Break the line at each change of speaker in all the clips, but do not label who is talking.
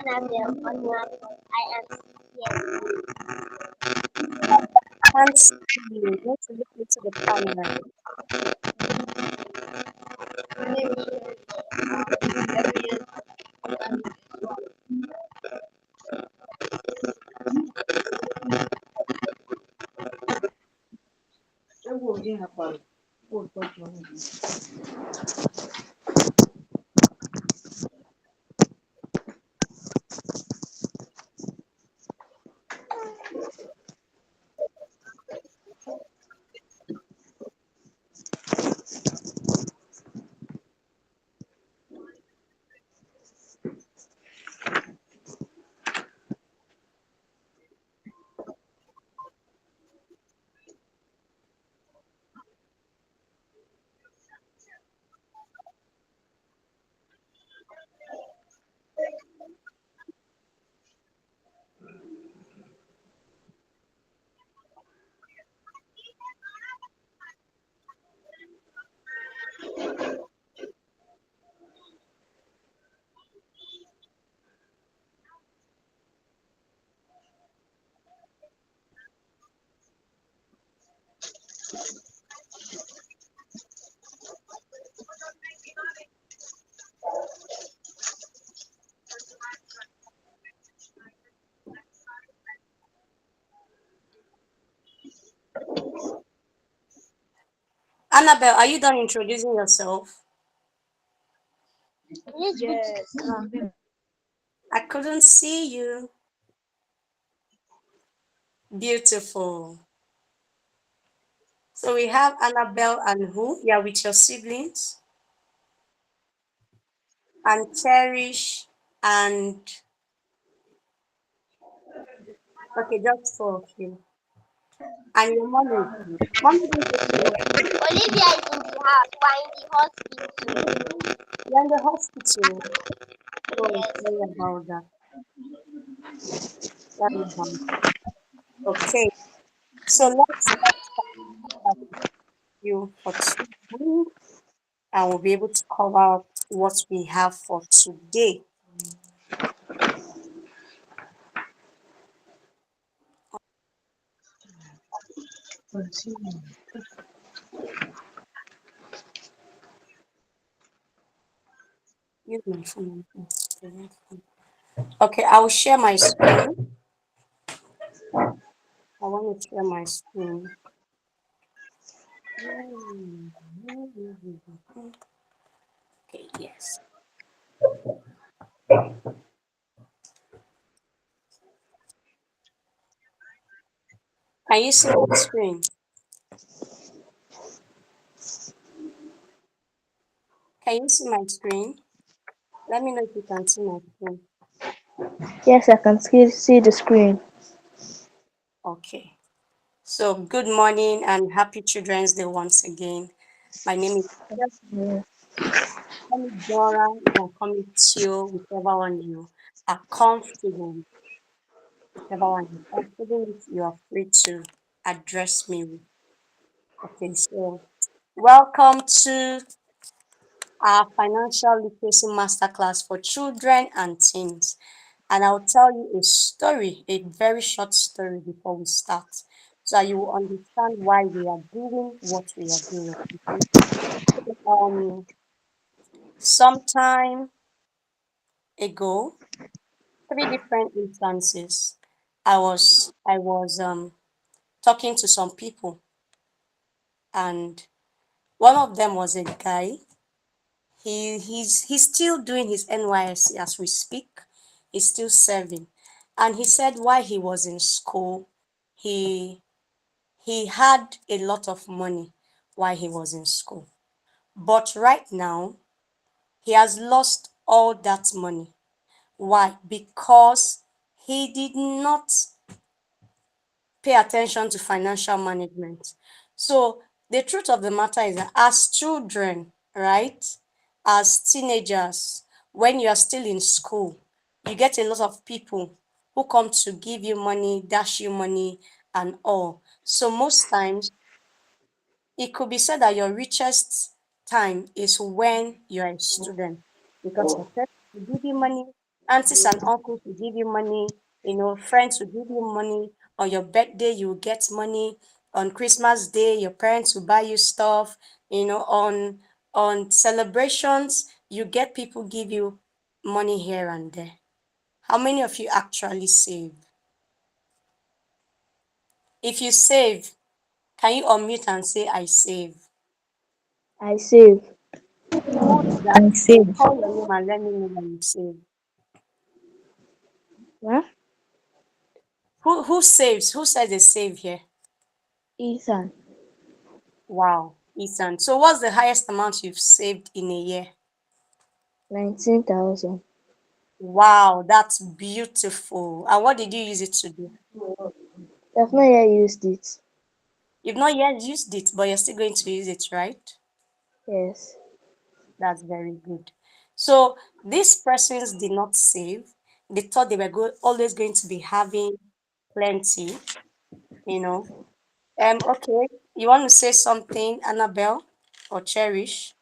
Annabelle on your I am yes.
Can't see you. You need to look into the camera. Annabelle, are you done introducing yourself?
Yes.
I couldn't see you. Beautiful. So we have Annabelle and who? Yeah, with your siblings. And Cherish and okay, just four of you. And your mommy. Mommy didn't take you off.
Olivia is in the house. We're in the hospital.
You're in the hospital. Oh,
Yes.
sorry about that. Sorry about that. Okay. So let's start with you for today, and we'll be able to cover what we have for today. Use my phone. Okay, I will share my screen. I want to share my screen. Okay, yes. Can you see my screen? Can you see my screen? Let me know if you can see my screen.
Yes, I can see the screen.
Okay. So good morning and happy Children's Day once again. My name is
Yeah.
call me Dora, you can call me Tio, whichever one you are comfortable, whichever one you're comfortable with, you are free to address me with. Okay, so welcome to our financial literacy masterclass for children and teens. And I'll tell you a story, a very short story before we start, so that you will understand why we are doing what we are doing. Okay? Sometime ago, three different instances, I was talking to some people, and one of them was a guy. He's still doing his NYSC as we speak. He's still serving. And he said while he was in school, he he had a lot of money while he was in school. But right now, he has lost all that money. Why? Because he did not pay attention to financial management. So the truth of the matter is that as children, right, as teenagers, when you are still in school, you get a lot of people who come to give you money, dash you money, and all. So most times, it could be said that your richest time is when you're a student because your parents will give you money Aunties and uncles will give you money, friends will give you money. On your birthday, you will get money. On Christmas Day, your parents will buy you stuff. On celebrations, you get people give you money here and there. How many of you actually save? If you save, can you unmute and say, I save?
I save.
Who is that?
I save.
Call your name and let me know that you save.
Huh?
Who saves? Who says they save here?
Ethan.
Wow, Ethan. So what's the highest amount you've saved in a year?
19,000.
Wow, that's beautiful. And what did you use it to do?
I've not yet used it.
You've not yet used it, but you're still going to use it, right?
Yes.
That's very good. So these persons did not save. They thought they were always going to be having plenty, you know. Okay. You want to say something, Annabelle or Cherish?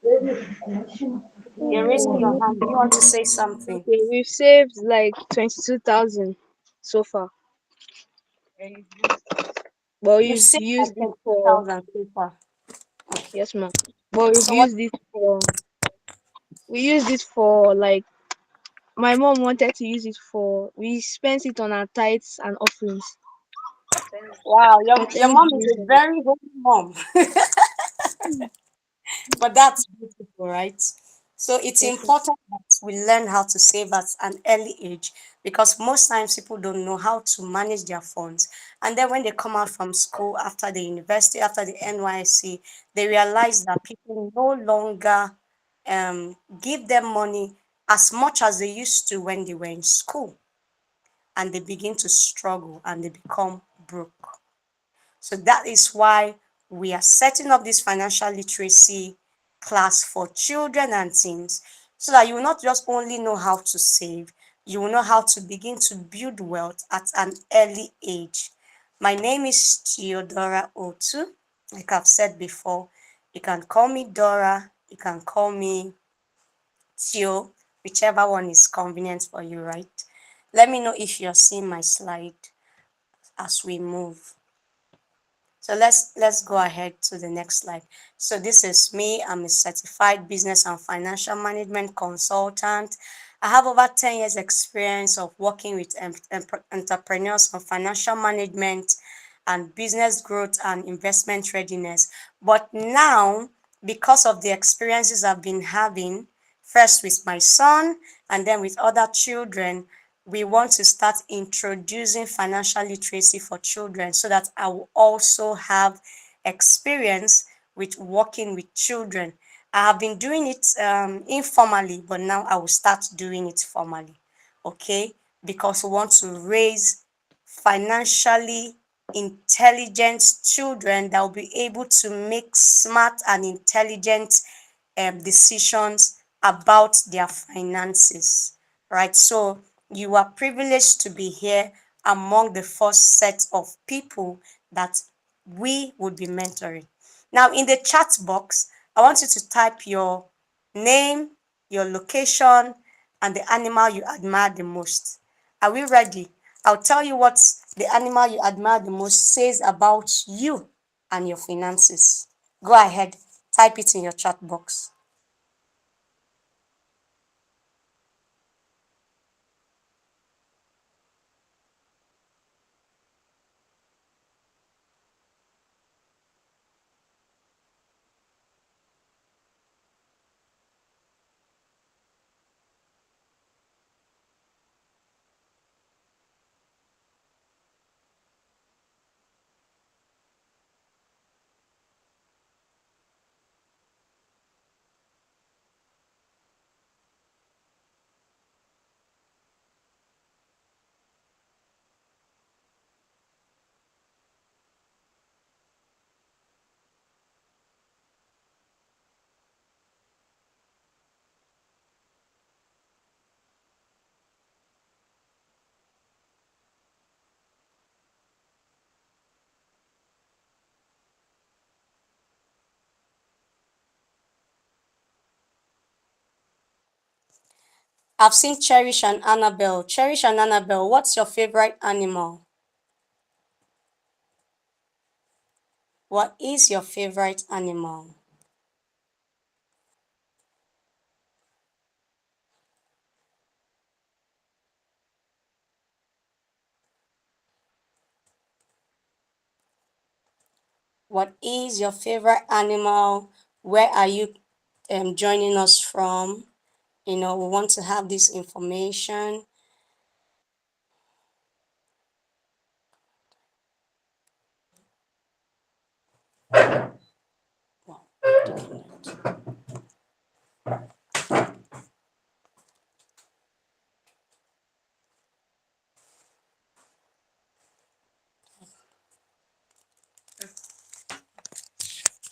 You're raising your hand. Do you want to say something?
Okay, we've saved like 22,000 so far. But
You've
we've
saved like
used it for
20,000 so far. Okay.
yes, ma'am. But we've
So what?
used it for we used it for like my mom wanted to use it for we spent it on our tithes and offerings.
Wow,
But
your mom is a
thanksgiving.
very holy mom. But that's beautiful, right? So it's
Yes, ma'am.
important that we learn how to save at an early age because most times people don't know how to manage their funds. And then when they come out from school after the university, after the NYSC, they realize that people no longer give them money as much as they used to when they were in school. And they begin to struggle and they become broke. So that is why we are setting up this financial literacy class for children and teens so that you will not just only know how to save, you will know how to begin to build wealth at an early age. My name is Theodora Otu. Like I've said before, you can call me Dora, you can call me Theo, whichever one is convenient for you, right? Let me know if you're seeing my slide as we move. So let's go ahead to the next slide. So this is me. I'm a certified business and financial management consultant. I have over 10 years experience of working with entrepreneurs on financial management and business growth and investment readiness. But now, because of the experiences I've been having, first with my son and then with other children, we want to start introducing financial literacy for children so that I will also have experience with working with children. I have been doing it informally, but now I will start doing it formally. Okay? Because we want to raise financially intelligent children that will be able to make smart and intelligent decisions about their finances, right? So you are privileged to be here among the first set of people that we would be mentoring. Now, in the chat box, I want you to type your name, your location, and the animal you admire the most. Are we ready? I'll tell you what the animal you admire the most says about you and your finances. Go ahead, type it in your chat box. I've seen Cherish and Annabelle. Cherish and Annabelle, what's your favorite animal? What is your favorite animal? What is your favorite animal? Where are you joining us from? We want to have this information. Wow,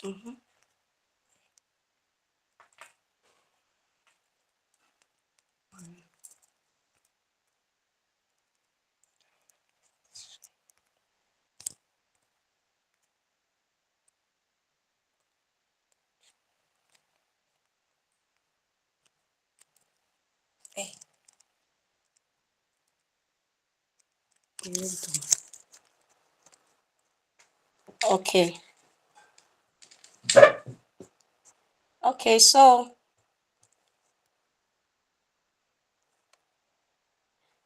mm-hmm. Hey, okay. Okay, so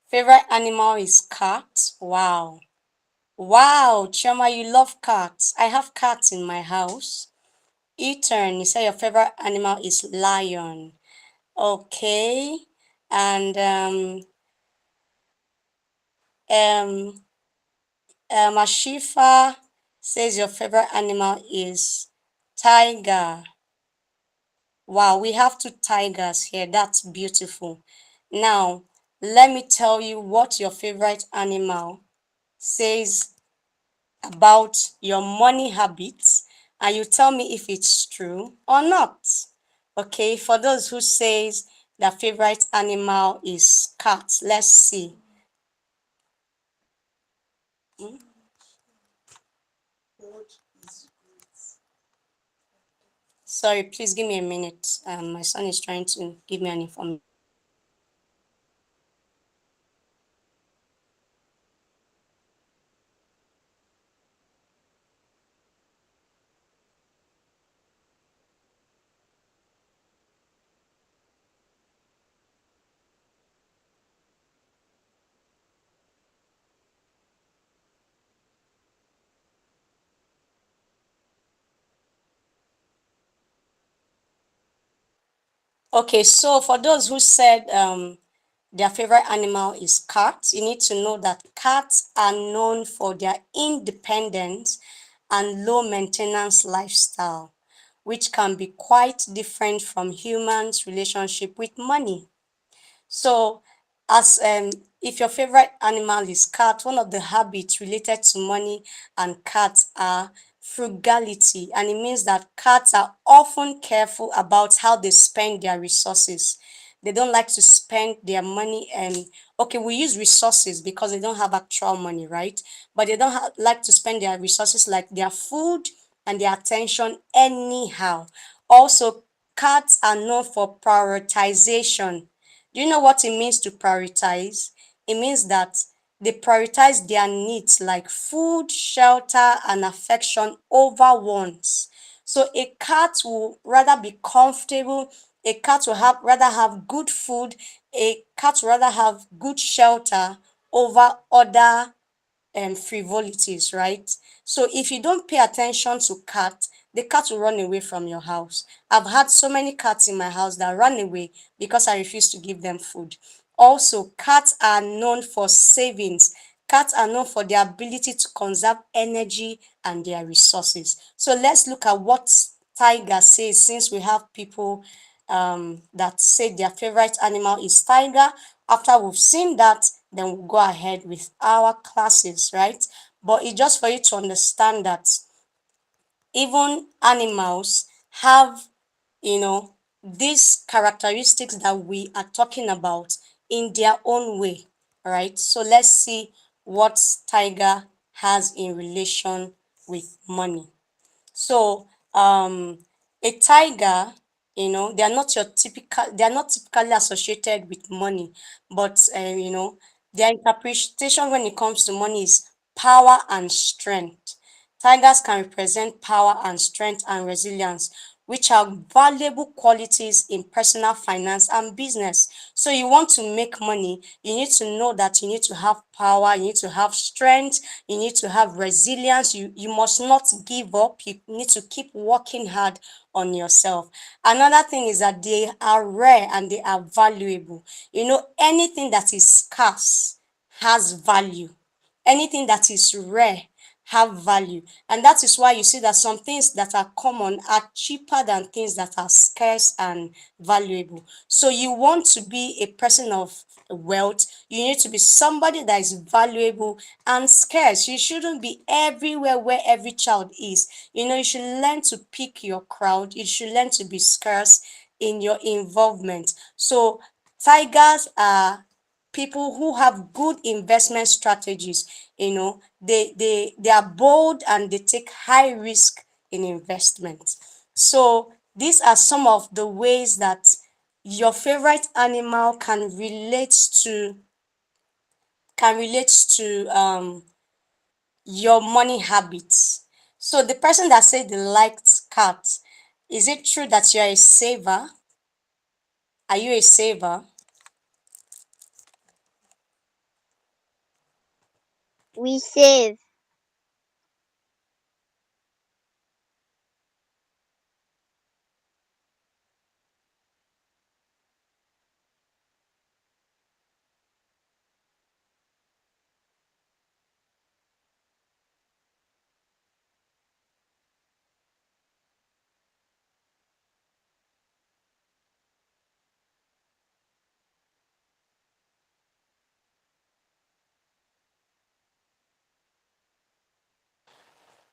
favorite animal is cat. Wow. Wow, Choma, you love cats. I have cats in my house. Ethan, you say your favorite animal is lion. Okay. And um Ashifa says your favorite animal is tiger. Wow, we have two tigers here. That's beautiful. Now, let me tell you what your favorite animal says about your money habits, and you tell me if it's true or not. Okay, for those who says their favorite animal is cat, let's see. Hmm? Sorry, please give me a minute. My son is trying to give me an information. Okay, so for those who said their favorite animal is cats, you need to know that cats are known for their independence and low maintenance lifestyle, which can be quite different from humans' relationship with money. So, as if your favorite animal is cat, one of the habits related to money and cats are frugality, and it means that cats are often careful about how they spend their resources. They don't like to spend their money. Okay, we use resources because they don't have actual money, right? But they don't like to spend their resources like their food and their attention anyhow. Also, cats are known for prioritization. Do you know what it means to prioritize? It means that they prioritize their needs like food, shelter, and affection over wants. So a cat will rather be comfortable, a cat will rather have good food, a cat will rather have good shelter over other frivolities, right? So if you don't pay attention to cat, the cat will run away from your house. I've had so many cats in my house that run away because I refuse to give them food. Also, cats are known for savings. Cats are known for their ability to conserve energy and their resources. So let's look at what Tiger says, since we have people that say their favorite animal is tiger. After we've seen that, then we'll go ahead with our classes, right? But it's just for you to understand that even animals have, these characteristics that we are talking about in their own way, right? So let's see what tiger has in relation with money. So a tiger, they are not they are not typically associated with money, but their interpretation when it comes to money is power and strength. Tigers can represent power and strength and resilience, which are valuable qualities in personal finance and business. So you want to make money, you need to know that you need to have power, you need to have strength, you need to have resilience. You must not give up. You need to keep working hard on yourself. Another thing is that they are rare and they are valuable. Anything that is scarce has value. Anything that is rare have value. And that is why you see that some things that are common are cheaper than things that are scarce and valuable. So you want to be a person of wealth, you need to be somebody that is valuable and scarce. You shouldn't be everywhere where every child is. You should learn to pick your crowd. You should learn to be scarce in your involvement. So tigers are people who have good investment strategies. They are bold and they take high risk in investment. So these are some of the ways that your favorite animal can relate to your money habits. So the person that said they liked cats, is it true that you're a saver? Are you a saver?
We save.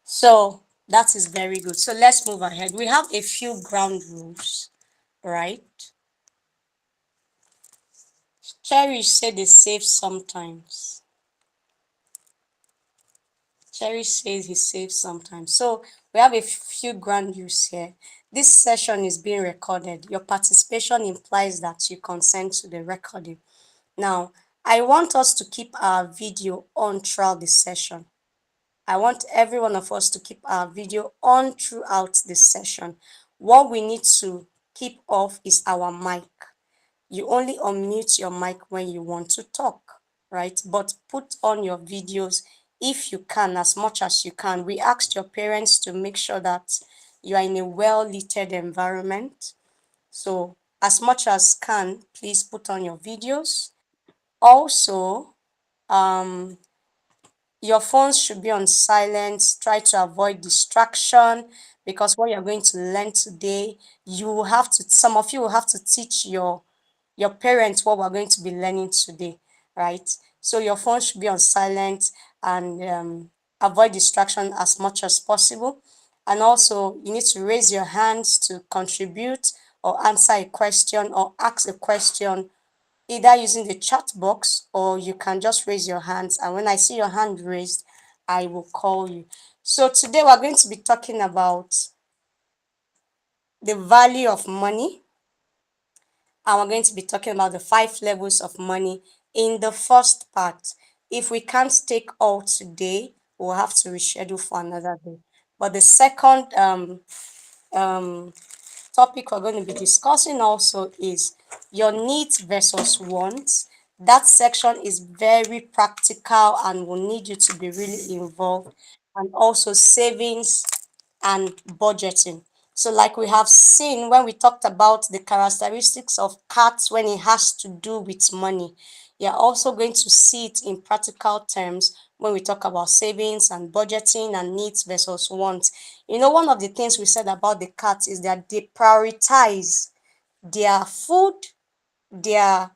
So that is very good. So let's move ahead. We have a few ground rules, right? Cherish said they save sometimes. Cherish says he saves sometimes. So we have a few ground rules here. This session is being recorded. Your participation implies that you consent to the recording. Now, I want us to keep our video on throughout the session. I want every one of us to keep our video on throughout the session. What we need to keep off is our mic. You only unmute your mic when you want to talk, right? But put on your videos if you can, as much as you can. We asked your parents to make sure that you are in a well-lit environment. So as much as can, please put on your videos. Also, your phones should be on silent. Try to avoid distraction, because what you're going to learn today, some of you will have to teach your parents what we're going to be learning today, right? So your phone should be on silent, and avoid distraction as much as possible. And also, you need to raise your hands to contribute or answer a question or ask a question, either using the chat box, or you can just raise your hands. And when I see your hand raised, I will call you. So today we're going to be talking about the value of money, and we're going to be talking about the 5 levels of money in the first part. If we can't take all today, we'll have to reschedule for another day. But the second um, topic we're going to be discussing also is your needs versus wants. That section is very practical and will need you to be really involved, and also savings and budgeting. So like we have seen when we talked about the characteristics of cats when it has to do with money, you're also going to see it in practical terms when we talk about savings and budgeting and needs versus wants. One of the things we said about the cats is that they prioritize their food, their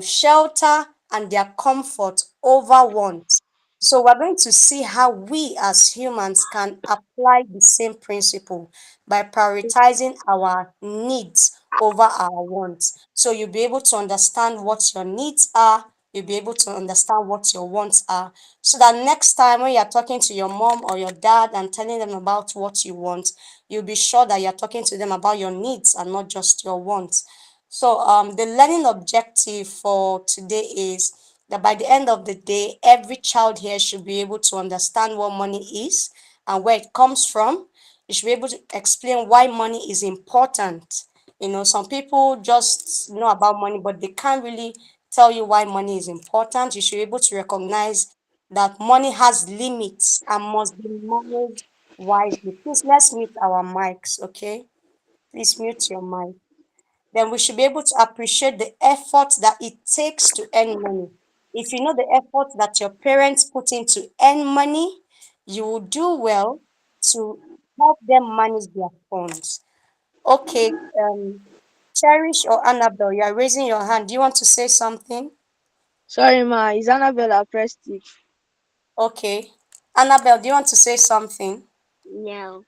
shelter, and their comfort over want. So we're going to see how we as humans can apply the same principle by prioritizing our needs over our wants. So you'll be able to understand what your needs are You'll be able to understand what your wants are. So that next time when you're talking to your mom or your dad and telling them about what you want, you'll be sure that you're talking to them about your needs and not just your wants. So the learning objective for today is that by the end of the day, every child here should be able to understand what money is and where it comes from. You should be able to explain why money is important. Some people just know about money, but they can't really tell you why money is important. You should be able to recognize that money has limits and must be managed wisely. Please, let's mute our mics, okay? Please mute your mic. Then we should be able to appreciate the effort that it takes to earn money. If you know the effort that your parents put in to earn money, you will do well to help them manage their funds. Okay, Cherish or Annabelle, you are raising your hand. Do you want to say something?
Sorry, ma. Is Annabella pressed it?
Okay. Annabelle, do you want to say something?
No.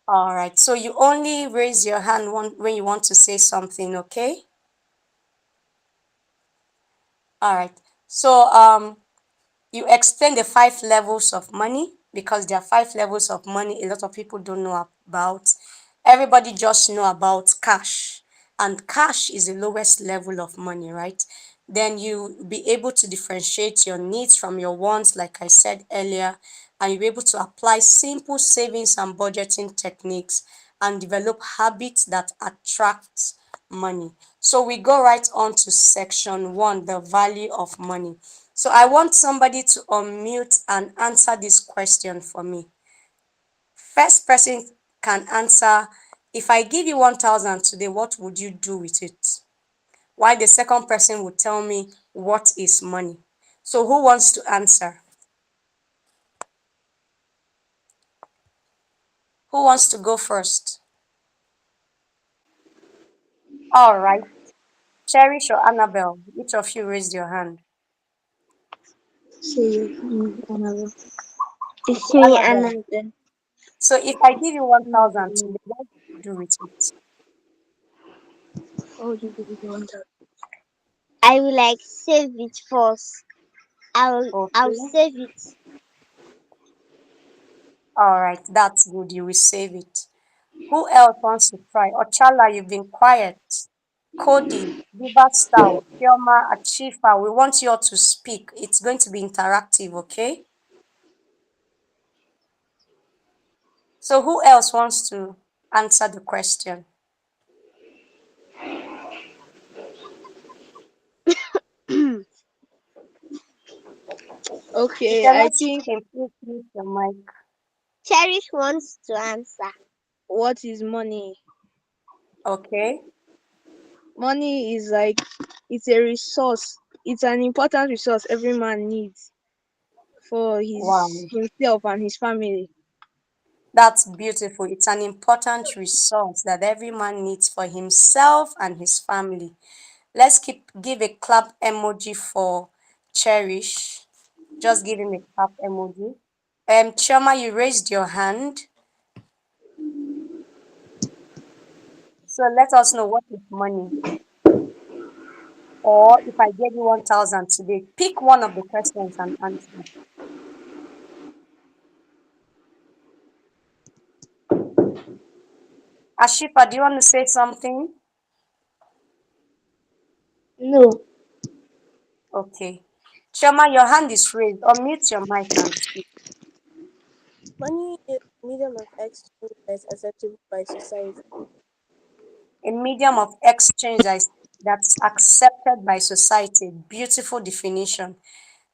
All right. So you only raise your hand when you want to say something, okay? All right. So you explain the 5 levels of money because there are 5 levels of money a lot of people don't know about. Everybody just know about cash, and cash is the lowest level of money, right? Then you be able to differentiate your needs from your wants, like I said earlier, and you'll be able to apply simple savings and budgeting techniques and develop habits that attract money. So we go right on to section 1, the value of money. So I want somebody to unmute and answer this question for me. First person can answer, if I give you 1,000 today, what would you do with it? While the second person would tell me what is money. So who wants to answer? Who wants to go first? All right. Cherish or Annabelle, which of you raised your hand?
See, Annabelle.
It's
Okay,
me,
Annabelle.
Annabelle.
So if I give you 1,000 today, what would you do with it?
What would you do with the 1,000?
I will like save it first. I'll
Okay.
save it.
All right, that's good. You will save it. Who else wants to try? Ochala, you've been quiet. Cody, Viva Style, Fioma, Achifa, we want you all to speak. It's going to be interactive, okay? So who else wants to answer the question? If
Okay,
you're
I
not
think
speaking, please mute your mic.
Cherish wants to answer.
what is money?
Okay.
Money is like it's a resource. It's an important resource every man needs for his
Wow.
himself and his family.
That's beautiful. It's an important resource that every man needs for himself and his family. Let's give a clap emoji for Cherish. Just give him a clap emoji. Choma, you raised your hand. So let us know what is money. Or if I gave you 1,000 today, pick one of the questions and answer. Ashifa, do you want to say something?
No.
Okay. Choma, your hand is raised. Unmute your mic and speak.
Money is a medium of exchange that is acceptable by society.
A medium of exchange that's accepted by society. Beautiful definition.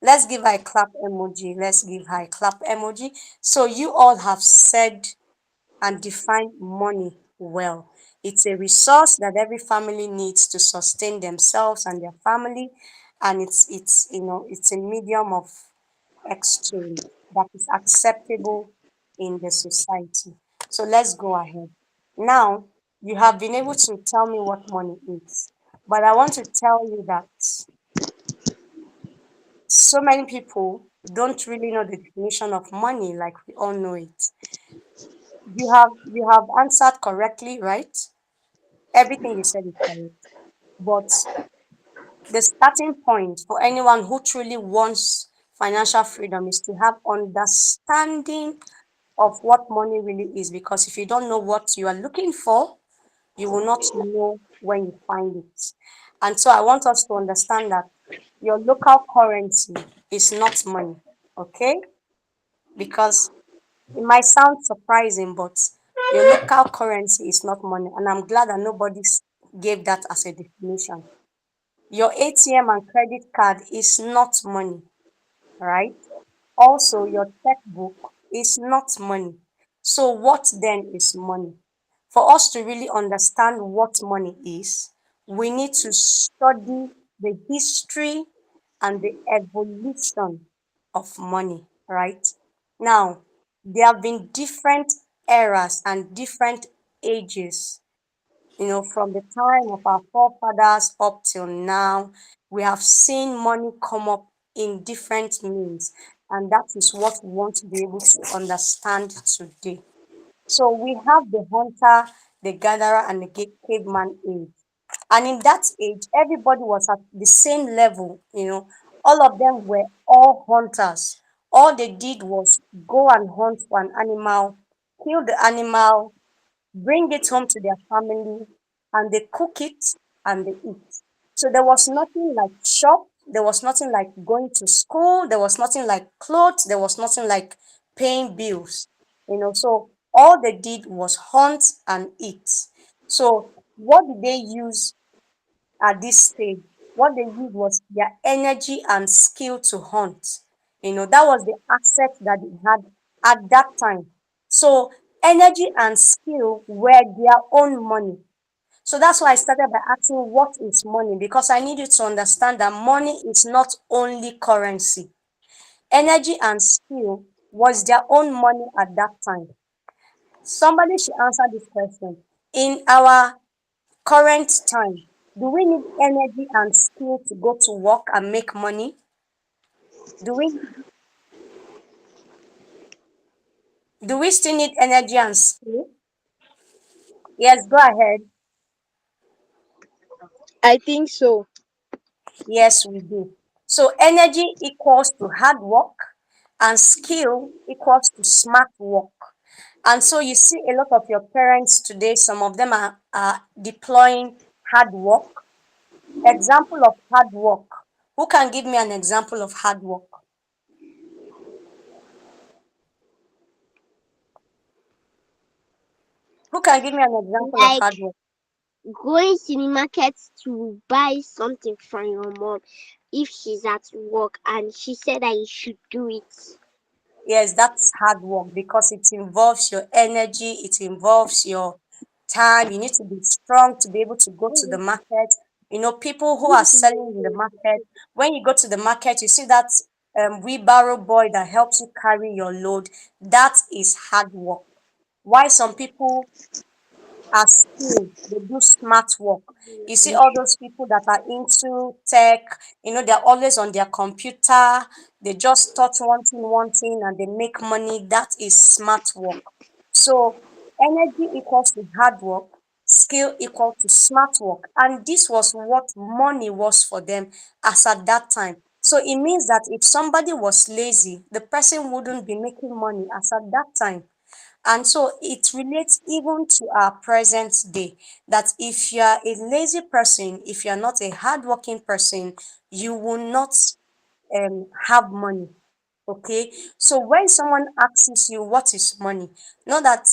Let's give her a clap emoji. Let's give her a clap emoji. So you all have said and defined money well. It's a resource that every family needs to sustain themselves and their family, and it's a medium of exchange that is acceptable in the society. So let's go ahead. Now, you have been able to tell me what money is, but I want to tell you that so many people don't really know the definition of money like we all know it. You have answered correctly, right? Everything you said is correct. But the starting point for anyone who truly wants financial freedom is to have understanding of what money really is. Because if you don't know what you are looking for, you will not know when you find it. And so I want us to understand that your local currency is not money, okay? Because it might sound surprising, but your local currency is not money. And I'm glad that nobody gave that as a definition. Your ATM and credit card is not money, right? Also, your checkbook is not money. So, what then is money? For us to really understand what money is, we need to study the history and the evolution of money, right? Now, there have been different eras and different ages, from the time of our forefathers up till now. We have seen money come up in different means, and that is what we want to be able to understand today. So we have the hunter, the gatherer, and the caveman age. And in that age, everybody was at the same level. All of them were all hunters. All they did was go and hunt for an animal, kill the animal, bring it home to their family, and they cook it and they eat. So there was nothing like shop, there was nothing like going to school, there was nothing like clothes, there was nothing like paying bills. So all they did was hunt and eat. So what did they use at this stage? What they used was their energy and skill to hunt. That was the asset that they had at that time. So energy and skill were their own money. So that's why I started by asking what is money, because I need you to understand that money is not only currency. Energy and skill was their own money at that time. Somebody should answer this question. In our current time, do we need energy and skill to go to work and make money? Do we do we still need energy and skill? Yes, go ahead.
I think so.
Yes, we do. So energy equals to hard work and skill equals to smart work. And so you see a lot of your parents today, some of them are deploying hard work. Example of hard work. Who can give me an example of hard work? Who can give me an example of
Like
hard work?
going to the market to buy something from your mom if she's at work and she said that you should do it.
Yes, that's hard work because it involves your energy, it involves your time. You need to be strong to be able to go to the market. People who are selling in the market, when you go to the market, you see that wheelbarrow boy that helps you carry your load. That is hard work. Why some people are skilled, they do smart work. You see all those people that are into tech, they're always on their computer, they just touch one thing and they make money. That is smart work. So energy equals to hard work, skill equal to smart work. And this was what money was for them as at that time. So it means that if somebody was lazy, the person wouldn't be making money as at that time. And so it relates even to our present day, that if you are a lazy person, if you are not a hardworking person, you will not have money. Okay. So when someone asks you what is money, know that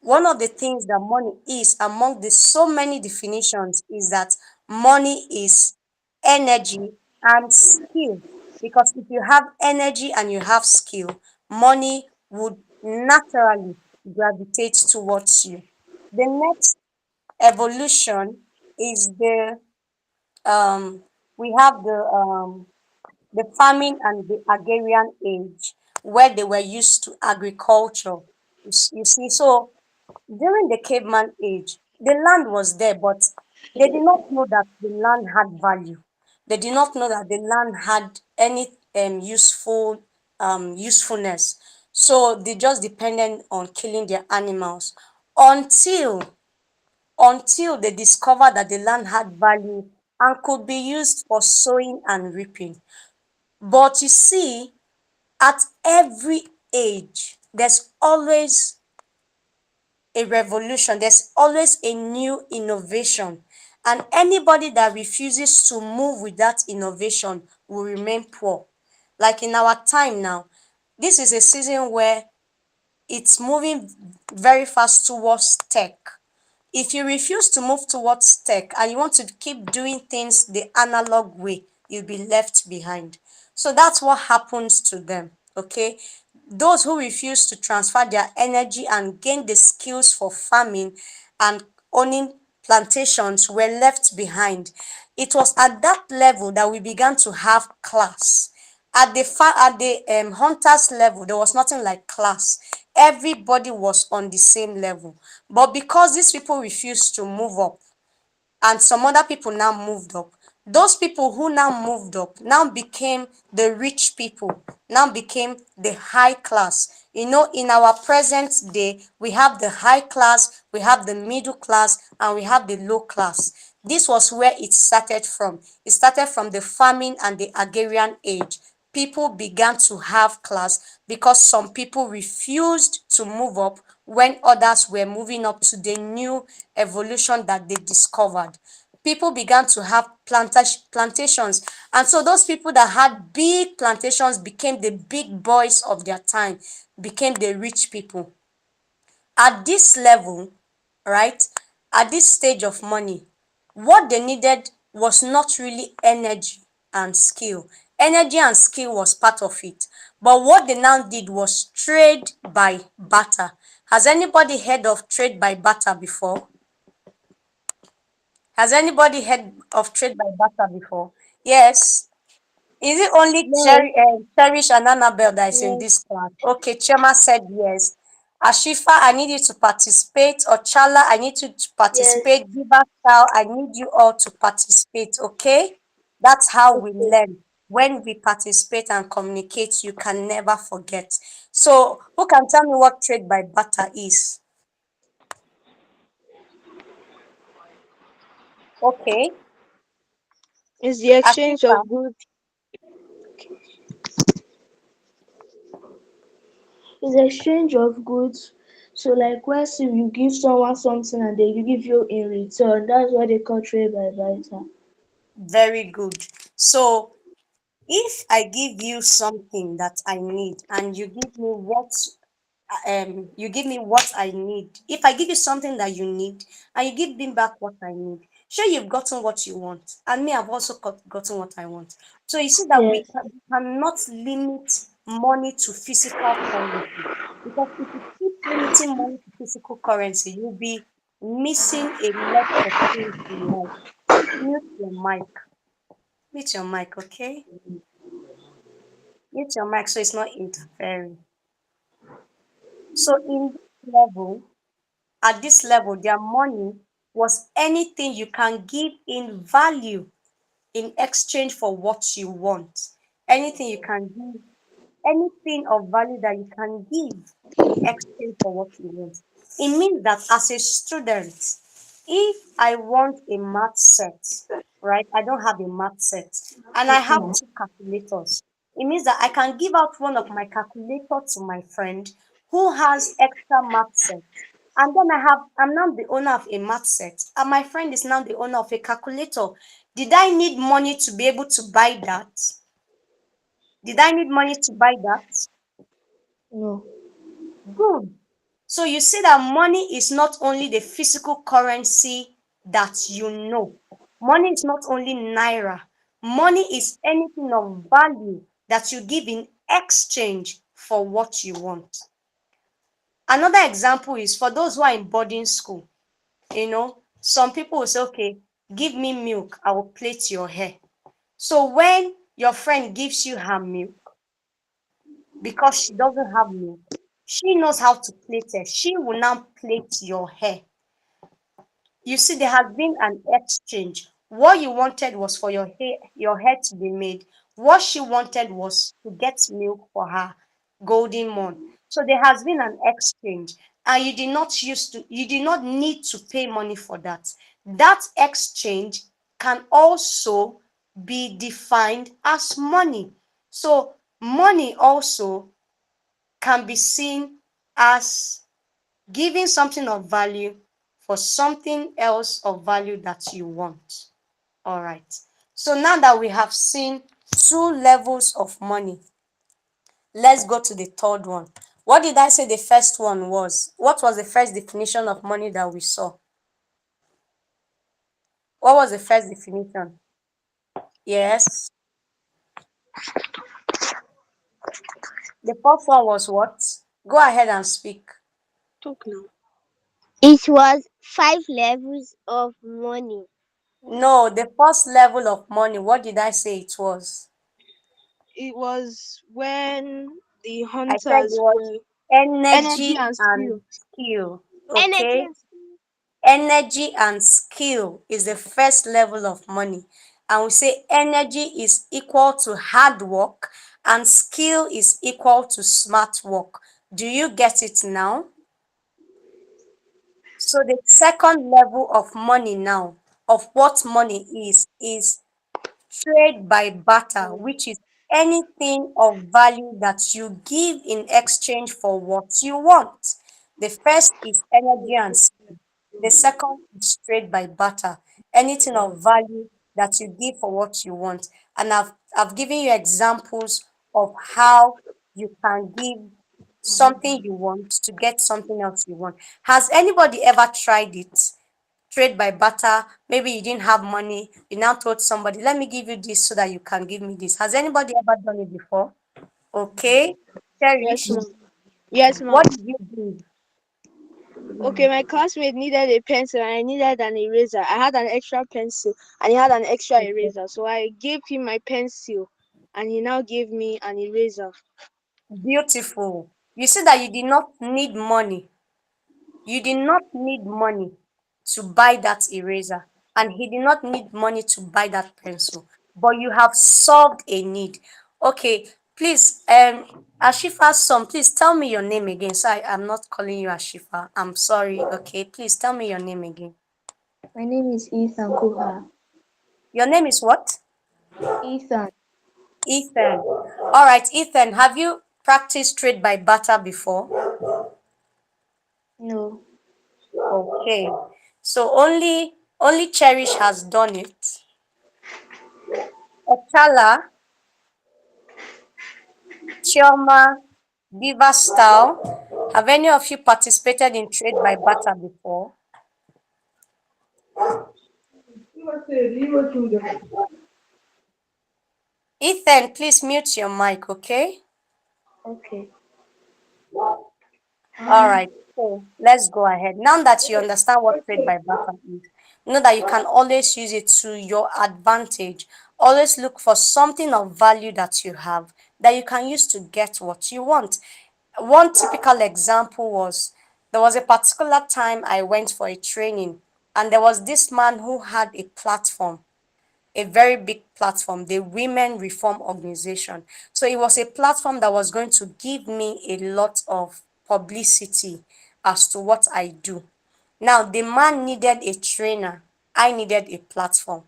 one of the things that money is among the so many definitions is that money is energy and skill. Because if you have energy and you have skill, money would naturally gravitate towards you. The next evolution is we have the farming and the agrarian age, where they were used to agriculture. You see, so during the caveman age, the land was there, but they did not know that the land had value. They did not know that the land had any usefulness. So they just depended on killing their animals until until they discovered that the land had value and could be used for sowing and reaping. But you see, at every age, there's always a revolution, there's always a new innovation. And anybody that refuses to move with that innovation will remain poor. Like in our time now, this is a season where it's moving very fast towards tech. If you refuse to move towards tech and you want to keep doing things the analog way, you'll be left behind. So that's what happens to them, okay? Those who refuse to transfer their energy and gain the skills for farming and owning plantations were left behind. It was at that level that we began to have class. At the hunters level, there was nothing like class. Everybody was on the same level. But because these people refused to move up, and some other people now moved up, those people who now moved up now became the rich people, now became the high class. In our present day, we have the high class, we have the middle class, and we have the low class. This was where it started from. It started from the famine and the agrarian age. People began to have class because some people refused to move up when others were moving up to the new evolution that they discovered. People began to have plantations, and so those people that had big plantations became the big boys of their time, became the rich people. At this level, right, at this stage of money, what they needed was not really energy and skill. Energy and skill was part of it, but what they now did was trade by barter. Has anybody heard of trade by barter before? Has anybody heard of trade by barter before? Yes. Is it only
Yes,
Cherish and Annabelle that is in
yes,
this class? Okay, Chema said yes. Ashifa, I need you to participate. Ochala, I need you to
Yes.
participate. Giba Style, I need you all to participate, okay? That's how we
Okay.
learn. When we participate and communicate, you can never forget. So, who can tell me what trade by barter is? Okay,
it's the exchange
Ashifa.
of goods.
It's exchange of goods. So like once you give someone something and they give you in return, that's what they call trade by barter.
Very good. So, if I give you something that I need and you give me what I need. If I give you something that you need and you give me back what I need, sure you've gotten what you want, and me I've also gotten what I want. So you see that
Yes.
we cannot limit money to physical currency, because if you keep limiting money to physical currency, you'll be missing a lot of things in life. Please mute your mic, okay? Mute your mic so it's not interfering. So at this level, their money was anything you can give in value in exchange for what you want. Anything you can give, anything of value that you can give in exchange for what you want. It means that as a student, if I want a math set, right? I don't have a math set, and I have two calculators. It means that I can give out one of my calculator to my friend who has extra math set. And then I'm now the owner of a math set, and my friend is now the owner of a calculator. Did I need money to be able to buy that? Did I need money to buy that?
No.
Good. So you see that money is not only the physical currency that you know. Money is not only naira. Money is anything of value that you give in exchange for what you want. Another example is for those who are in boarding school. Some people will say, okay, give me milk, I will plait your hair. So when your friend gives you her milk, because she doesn't have milk, she knows how to plait hair. She will now plait your hair. You see, there has been an exchange. What you wanted was for your hair to be made. What she wanted was to get milk for her golden morn. So there has been an exchange, and you did not need to pay money for that. That exchange can also be defined as money. So money also can be seen as giving something of value for something else of value that you want. All right. So now that we have seen two levels of money, let's go to the third one. What did I say the first one was? What was the first definition of money that we saw? What was the first definition? Yes. The first one was what? Go ahead and speak.
Talk now.
It was 5 levels of money.
No, the first level of money, what did I say it was?
It was when the
I said it
hunters
was
were energy
energy
and
and
skill.
skill.
Energy
Okay?
and skill.
Energy and skill is the first level of money. And we say energy is equal to hard work and skill is equal to smart work. Do you get it now? So the second level of money now, of what money is trade by barter, which is anything of value that you give in exchange for what you want. The first is energy and skill. The second is trade by barter, anything of value that you give for what you want. And I've given you examples of how you can give something you want to get something else you want. Has anybody ever tried it? Trade by barter. Maybe you didn't have money. You now told somebody, let me give you this so that you can give me this. Has anybody ever done it before? Okay.
Yes,
Cherish,
ma'am. Yes,
what
ma'am.
did you do?
Okay, my classmate needed a pencil and I needed an eraser. I had an extra pencil and he had an extra
Okay.
eraser. So I gave him my pencil and he now gave me an eraser.
Beautiful. You see that you did not need money. You did not need money to buy that eraser, and he did not need money to buy that pencil, but you have solved a need. Okay, please, Ashifa's son, please tell me your name again. So I'm not calling you Ashifa. I'm sorry. Okay, please tell me your name again.
My name is Ethan Kuha.
Your name is what?
Ethan.
Ethan. All right, Ethan, have you practiced trade by barter before?
No.
Okay. So only Cherish has done it. Ochala, Chioma, Diva Style. Have any of you participated in trade by barter before? Ethan, please mute your mic, okay?
Okay.
All right. So let's go ahead. Now that you understand what trade by barter is, you know that you can always use it to your advantage. Always look for something of value that you have that you can use to get what you want. One typical example was there was a particular time I went for a training, and there was this man who had a platform, a very big platform, the Women Reform Organization. So it was a platform that was going to give me a lot of publicity as to what I do. Now, the man needed a trainer, I needed a platform.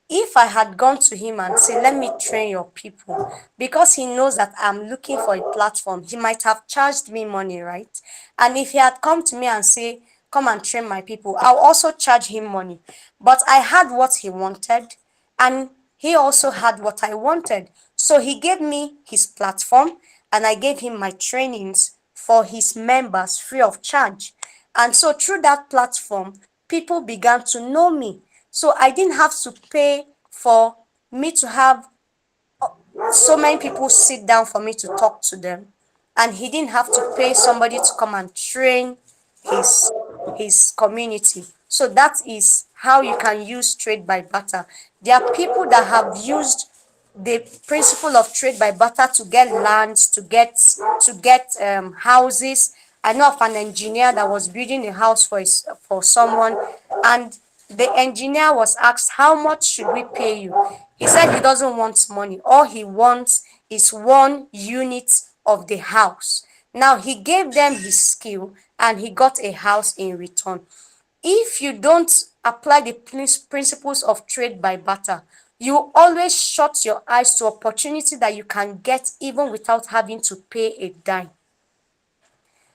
If I had gone to him and said, let me train your people, because he knows that I'm looking for a platform, he might have charged me money, right? And if he had come to me and say, come and train my people, I'll also charge him money. But I had what he wanted, and he also had what I wanted. So he gave me his platform, and I gave him my trainings for his members free of charge. And so through that platform, people began to know me. So I didn't have to pay for me to have so many people sit down for me to talk to them. And he didn't have to pay somebody to come and train his his community. So that is how you can use trade by barter. There are people that have used the principle of trade by barter to get lands, to get houses. I know of an engineer that was building a house for someone, and the engineer was asked, how much should we pay you? He said he doesn't want money. All he wants is 1 unit of the house. Now he gave them his skill and he got a house in return. If you don't apply the principles of trade by barter, you always shut your eyes to opportunity that you can get even without having to pay a dime.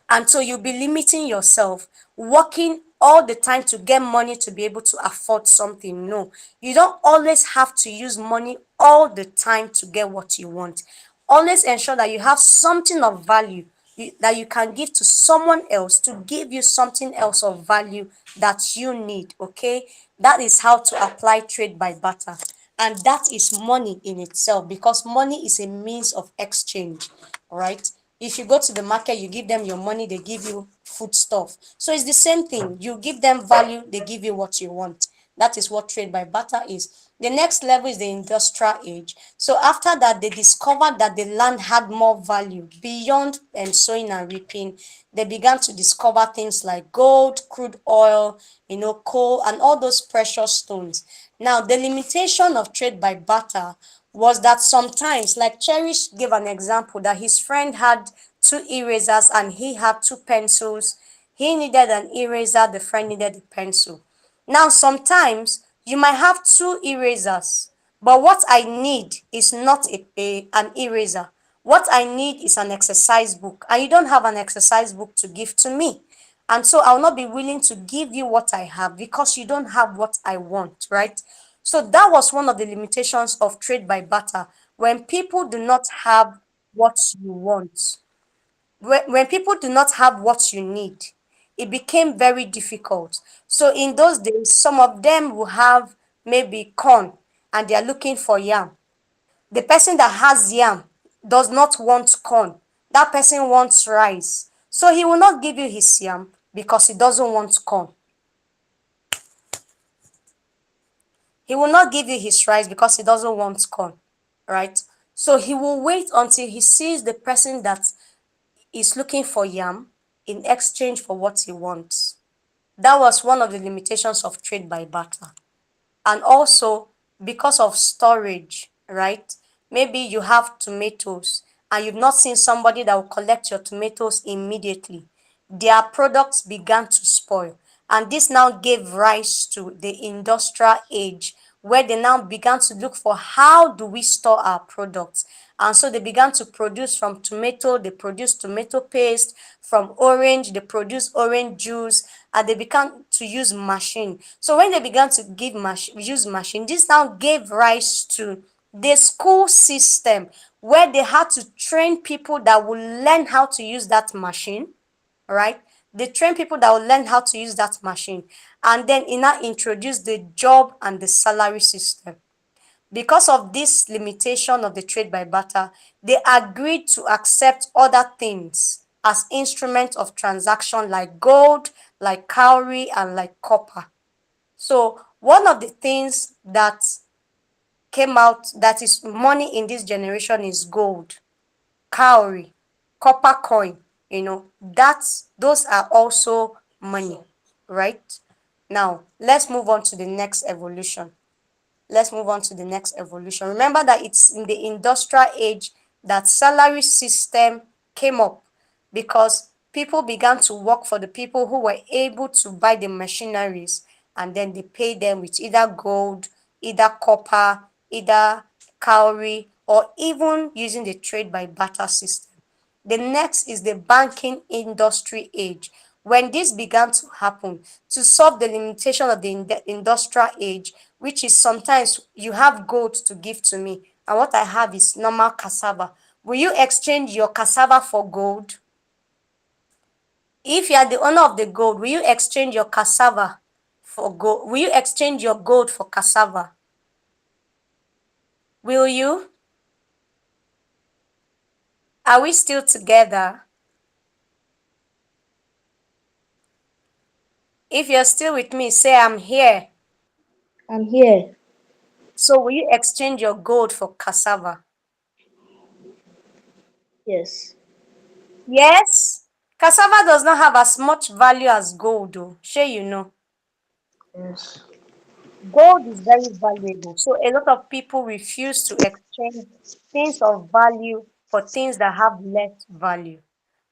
And so you'll be limiting yourself, working all the time to get money to be able to afford something. No, you don't always have to use money all the time to get what you want. Always ensure that you have something of value that you can give to someone else to give you something else of value that you need. Okay, that is how to apply trade by barter. And that is money in itself, because money is a means of exchange. All right, if you go to the market, you give them your money, they give you food stuff. So it's the same thing. You give them value, they give you what you want. That is what trade by barter is. The next level is the industrial age. So after that, they discovered that the land had more value beyond sowing and reaping. They began to discover things like gold, crude oil, coal, and all those precious stones. Now, the limitation of trade by barter was that sometimes, like Cherish gave an example, that his friend had two erasers and he had two pencils. He needed an eraser, the friend needed a pencil. Now, sometimes you might have two erasers, but what I need is not an eraser. What I need is an exercise book, and you don't have an exercise book to give to me. And so I'll not be willing to give you what I have because you don't have what I want, right? So that was one of the limitations of trade by barter. When people do not have what you want, when people do not have what you need, it became very difficult. So in those days, some of them will have maybe corn and they are looking for yam. The person that has yam does not want corn. That person wants rice. So he will not give you his yam because he doesn't want corn. He will not give you his rice because he doesn't want corn, right? So he will wait until he sees the person that is looking for yam in exchange for what he wants. That was one of the limitations of trade by barter. And also because of storage, right? Maybe you have tomatoes and you've not seen somebody that will collect your tomatoes immediately. Their products began to spoil. And this now gave rise to the industrial age, where they now began to look for how do we store our products. And so they began to produce from tomato, they produce tomato paste, from orange, they produce orange juice, and they began to use machine. So when they began to use machine, this now gave rise to the school system, where they had to train people that will learn how to use that machine, right? They train people that will learn how to use that machine. And then it now introduced the job and the salary system. Because of this limitation of the trade by barter, they agreed to accept other things as instruments of transaction, like gold, like cowrie, and like copper. So one of the things that came out that is money in this generation is gold, cowrie, copper coin. Those are also money, right? Now let's move on to the next evolution. Remember that it's in the industrial age that salary system came up, because people began to work for the people who were able to buy the machineries, and then they pay them with either gold, either copper, either cowrie, or even using the trade by barter system. The next is the banking industry age. When this began to happen, to solve the limitation of the industrial age, which is sometimes you have gold to give to me, and what I have is normal cassava. Will you exchange your cassava for gold? If you are the owner of the gold, will you exchange your cassava for gold? Will you exchange your gold for cassava? Will you? Are we still together? If you're still with me, say I'm here.
I'm here.
So will you exchange your gold for cassava?
Yes.
Yes. Cassava does not have as much value as gold, though. Sure, you know.
Yes.
Gold is very valuable. So a lot of people refuse to exchange things of value for things that have less value,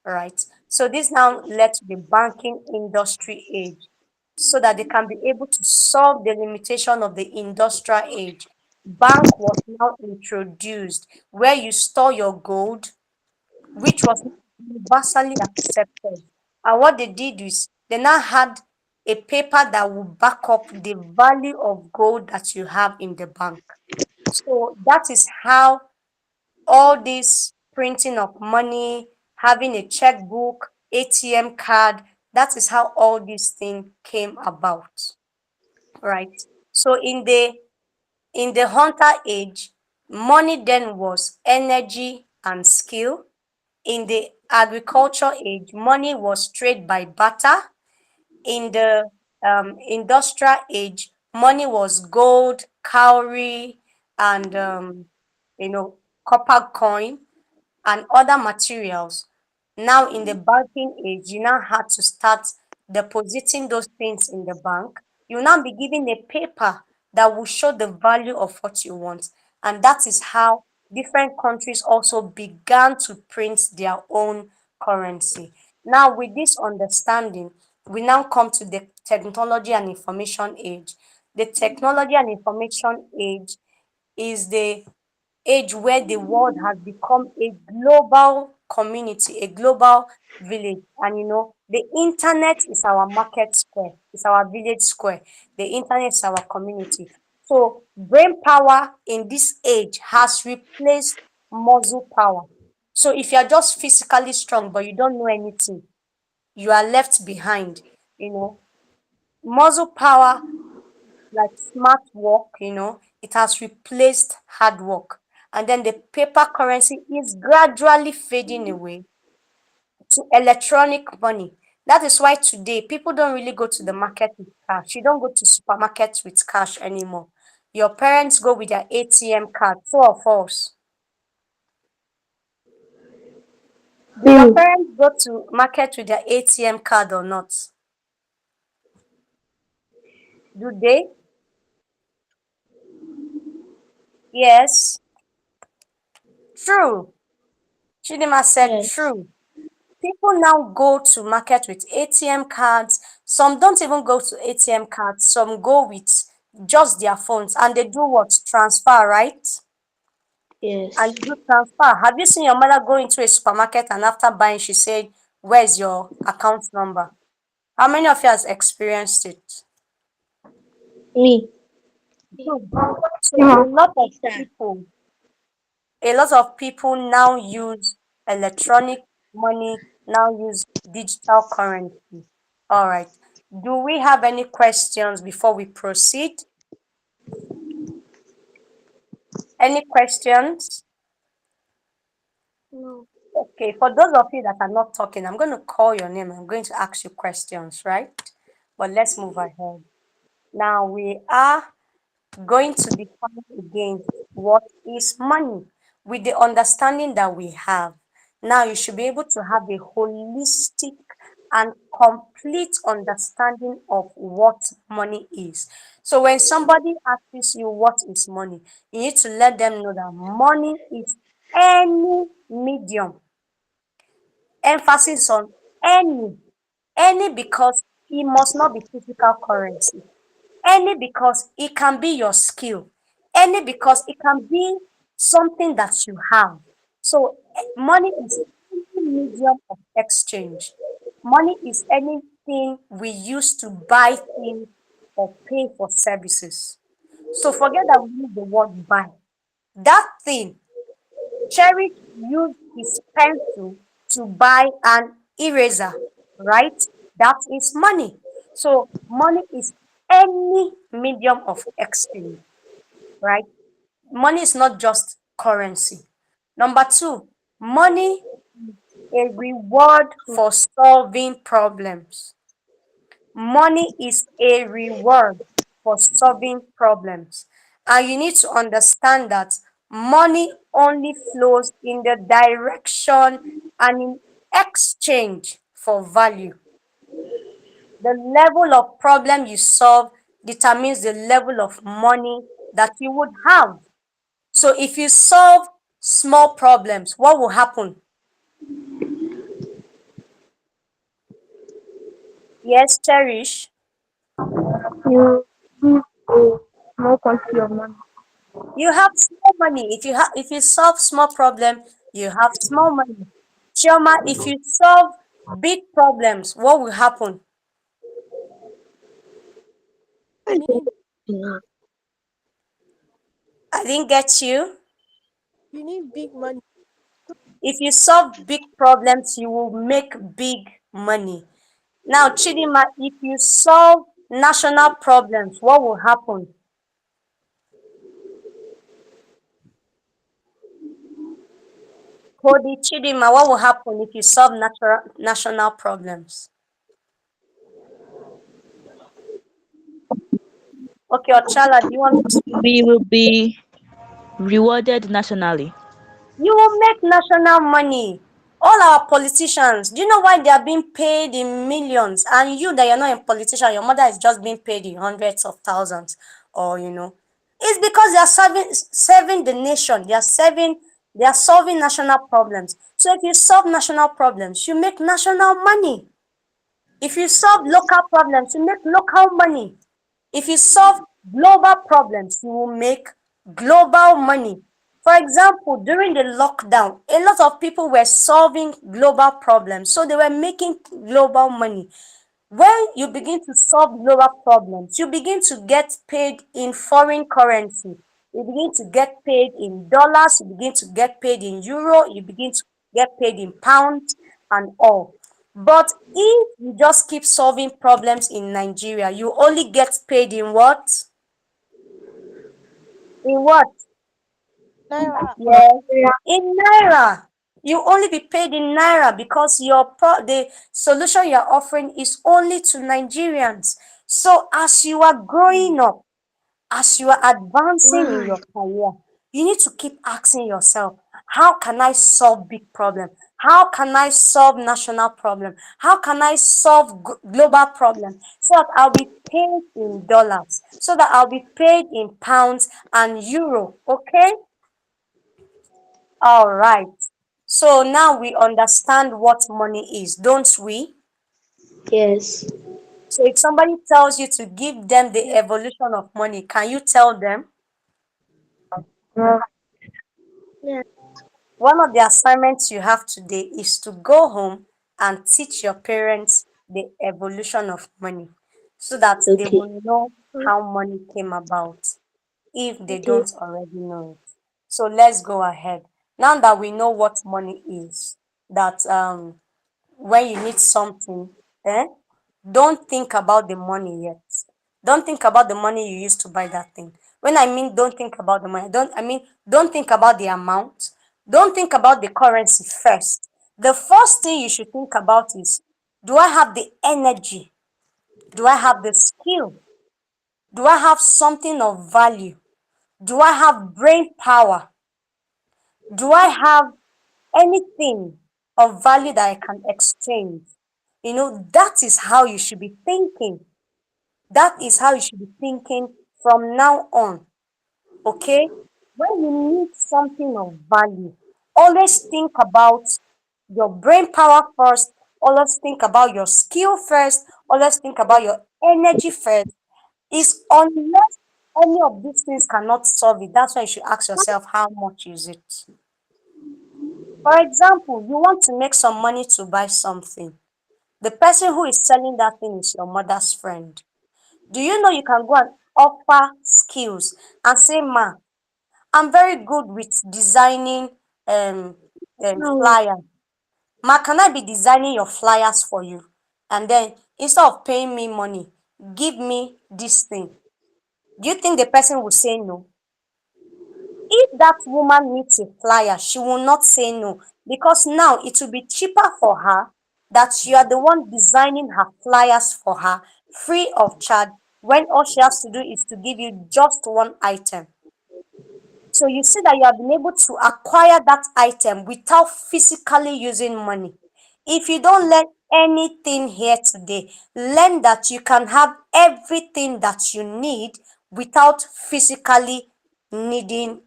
right? So this now led to the banking industry age. so that they can be able to solve the limitation of the industrial age. Bank was now introduced where you store your gold, which was not universally accepted. And what they did is they now had a paper that would back up the value of gold that you have in the bank. So that is how all this printing of money, having a checkbook, ATM card, that is how all these things came about, right? So in the hunter age, money then was energy and skill. In the agriculture age, money was trade by barter. In the industrial age, money was gold, cowrie, and you know, copper coin and other materials. Now, in the banking age, you now had to start depositing those things in the bank. You will now be given a paper that will show the value of what you want. And that is how different countries also began to print their own currency. Now, with this understanding, we now come to the technology and information age. The technology and information age is the age where the world has become a global community, a global village. And the internet is our market square, it's our village square. The internet is our community. So brain power in this age has replaced muscle power. So if you are just physically strong but you don't know anything, you are left behind. You know, muscle power, like smart work, it has replaced hard work. And then the paper currency is gradually fading away to electronic money. That is why today people don't really go to the market with cash. You don't go to supermarkets with cash anymore. Your parents go with their ATM card. True or false? Do your
True.
parents go to market with their ATM card or not? Do they? Yes. True. Chidima said
Yes.
true. People now go to market with ATM cards. Some don't even go to ATM cards. Some go with just their phones and they do what? Transfer, right?
Yes.
And you do transfer. Have you seen your mother go into a supermarket and after buying, she said, "Where's your account number?" How many of you has experienced it?
Me.
Good. So
Yeah.
a lot of people now use electronic money, now use digital currency. All right. Do we have any questions before we proceed? Any questions?
No.
Okay, for those of you that are not talking, I'm going to call your name. I'm going to ask you questions, right? But let's move ahead. Now we are going to define again what is money with the understanding that we have. Now you should be able to have a holistic and complete understanding of what money is. So when somebody asks you what is money, you need to let them know that money is any medium. Emphasis on any because it must not be physical currency. Any because it can be your skill. Any because it can be something that you have. So money is any medium of exchange. Money is anything we use to buy things or pay for services. So forget that we use the word buy. That thing, Cherry used his pencil to buy an eraser, right? That is money. So money is any medium of exchange, right? Money is not just currency. Number two, money is a reward for solving problems. Money is a reward for solving problems. And you need to understand that money only flows in the direction and in exchange for value. The level of problem you solve determines the level of money that you would have. So if you solve small problems, what will happen? Yes, Cherish.
You give a small quantity of money.
You have small money. If you solve small problem, you have small money. Chioma, if you solve big problems, what will happen?
You need
Yeah.
I didn't get you.
you need big money.
If you solve big problems, you will make big money. Now, Chidima, if you solve national problems, what will happen? Cody Chidima, what will happen if you solve national problems? Okay, Ochala, do you want to speak?
We will be rewarded nationally.
You will make national money. All our politicians, do you know why they are being paid in millions? And you that you're not a politician, your mother is just being paid in hundreds of thousands, or it's because they are serving the nation. They are solving national problems. So if you solve national problems, you make national money. If you solve local problems, you make local money. If you solve global problems, you will make global money. For example, during the lockdown, a lot of people were solving global problems, so they were making global money. When you begin to solve global problems, you begin to get paid in foreign currency. You begin to get paid in dollars, you begin to get paid in euro, you begin to get paid in pounds and all. But if you just keep solving problems in Nigeria, you only get paid in what? In what?
Naira.
Yes, in naira. You only be paid in naira because the solution you're offering is only to Nigerians. So as you are growing up, as you are advancing in your career, you need to keep asking yourself, how can I solve big problem? How can I solve national problem? How can I solve global problem? So that I'll be paid in dollars, so that I'll be paid in pounds and euro. Okay? All right. So now we understand what money is, don't we?
Yes.
So if somebody tells you to give them the evolution of money, can you tell them?
Yeah.
Yeah.
One of the assignments you have today is to go home and teach your parents the evolution of money so that they
Okay.
will know how money came about if they
Okay.
don't already know it. So let's go ahead. Now that we know what money is, that when you need something, eh, don't think about the money yet. Don't think about the money you used to buy that thing. When I mean don't think about the money, don't think about the amount. Don't think about the currency first. The first thing you should think about is, do I have the energy? Do I have the skill? Do I have something of value? Do I have brain power? Do I have anything of value that I can exchange? That is how you should be thinking. That is how you should be thinking from now on. Okay? When you need something of value, always think about your brain power first, always think about your skill first, always think about your energy first. Is unless any of these things cannot solve it, that's why you should ask yourself, how much is it? For example, you want to make some money to buy something. The person who is selling that thing is your mother's friend. Do you know you can go and offer skills and say, Ma, I'm very good with designing
No.
flyers. Ma, can I be designing your flyers for you? And then instead of paying me money, give me this thing. Do you think the person will say no? If that woman needs a flyer, she will not say no, because now it will be cheaper for her that you are the one designing her flyers for her free of charge, when all she has to do is to give you just one item. So you see that you have been able to acquire that item without physically using money. If you don't learn anything here today, learn that you can have everything that you need without physically needing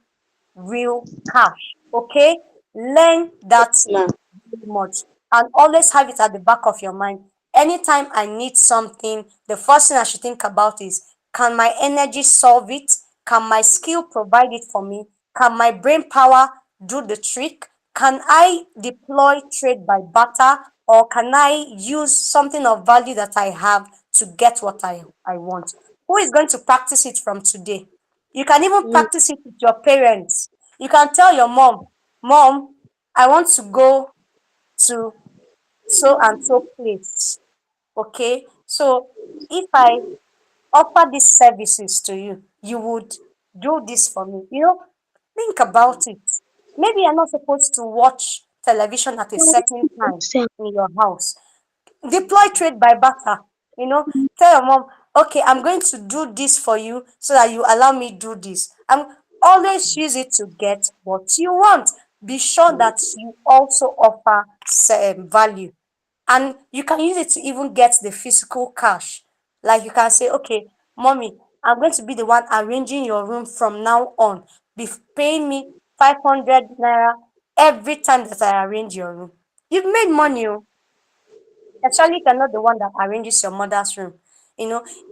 real cash. Okay? Learn that
Ma.
very much and always have it at the back of your mind. Anytime I need something, the first thing I should think about is, Can my energy solve it? Can my skill provide it for me? Can my brain power do the trick? Can I deploy trade by barter, or can I use something of value that I have to get what I want? Who is going to practice it from today? You can even
You.
practice it with your parents. You can tell your mom, Mom, I want to go to so and so place. Okay. So if I offer these services to you, you would do this for me. Think about it. Maybe you're not supposed to watch television at a certain time in your house. Deploy trade by barter. Tell your mom, okay, I'm going to do this for you so that you allow me do this. I'm always use it to get what you want. Be sure that you also offer value, and you can use it to even get the physical cash. Like you can say, okay, mommy, I'm going to be the one arranging your room from now on. Be paying me 500 naira every time that I arrange your room. You've made money. Oh. Especially if you're not the one that arranges your mother's room.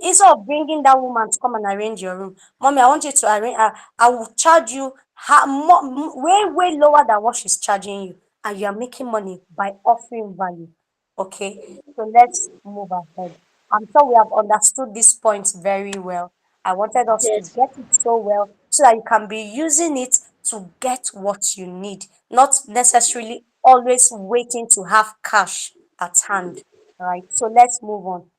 Instead of bringing that woman to come and arrange your room, mommy, I want you to arrange. I will charge you way, way lower than what she's charging you, and you are making money by offering value. Okay, so let's move ahead. I'm sure we have understood this point very well. I wanted us to
Yes.
get it so well so that you can be using it to get what you need, not necessarily always waiting to have cash at hand. Right? So let's move on.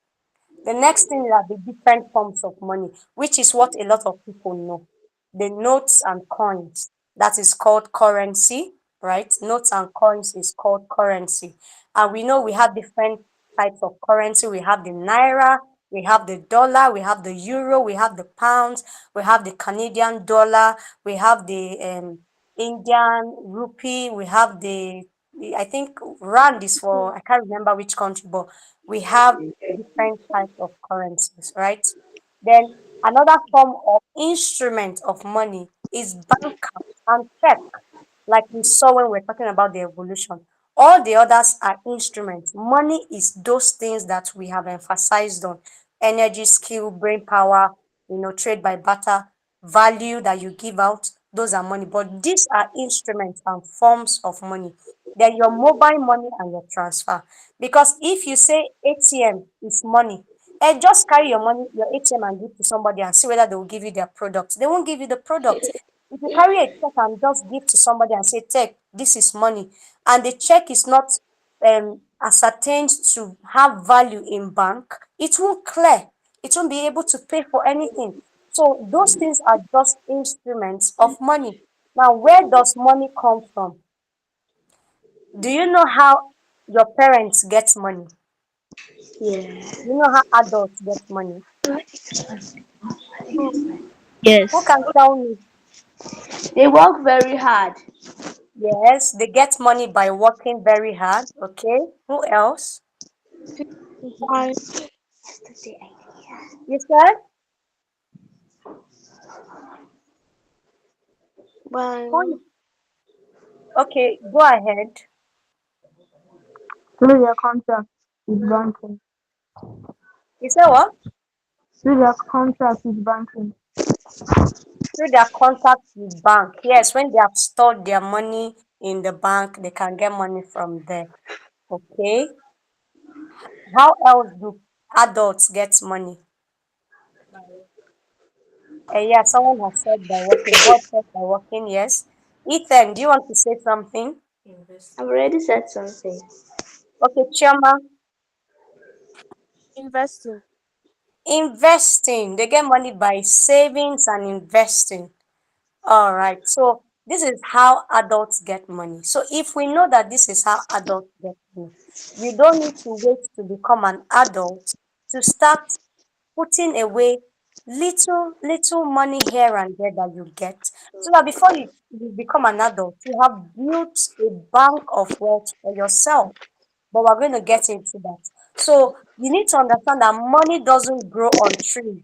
The next thing is the different forms of money, which is what a lot of people know. The notes and coins, that is called currency, right? Notes and coins is called currency. And we know we have different types of currency. We have the naira, we have the dollar, we have the euro, we have the pounds, we have the Canadian dollar, we have the Indian rupee, we have I think rand is for, I can't remember which country, but we have different types of currencies, right? Then another form of instrument of money is bank and check, like we saw when we are talking about the evolution. All the others are instruments. Money is those things that we have emphasized on: energy, skill, brain power, trade by barter, value that you give out. Those are money. But these are instruments and forms of money. Then your mobile money and your transfer. Because if you say ATM is money, just carry your money, your ATM, and give to somebody and see whether they will give you their product. They won't give you the product. If you carry a check and just give to somebody and say, take, this is money, and the check is not ascertained to have value in bank, it won't clear. It won't be able to pay for anything. So those things are just instruments of money. Now, where does money come from? Do you know how your parents get money?
Yeah.
Do you know how adults get money? Who, who
Yes.
can tell me?
They work very hard.
Yes, they get money by working very hard. Okay. Who else?
Why?
You said?
Why?
Who? Okay, go ahead.
Through their contract with banking.
You said what?
Through their contract with banking.
Through their contact with bank. Yes, when they have stored their money in the bank, they can get money from there. Okay. How else do adults get money? Yeah, someone has said by working. God said by working, yes. Ethan, do you want to say something?
I've already said something.
Okay, Chioma.
Investing.
Investing. They get money by savings and investing. All right. So this is how adults get money. So if we know that this is how adults get money, you don't need to wait to become an adult to start putting away little money here and there that you get, so that before you become an adult, you have built a bank of wealth for yourself. But we're going to get into that. So you need to understand that money doesn't grow on trees.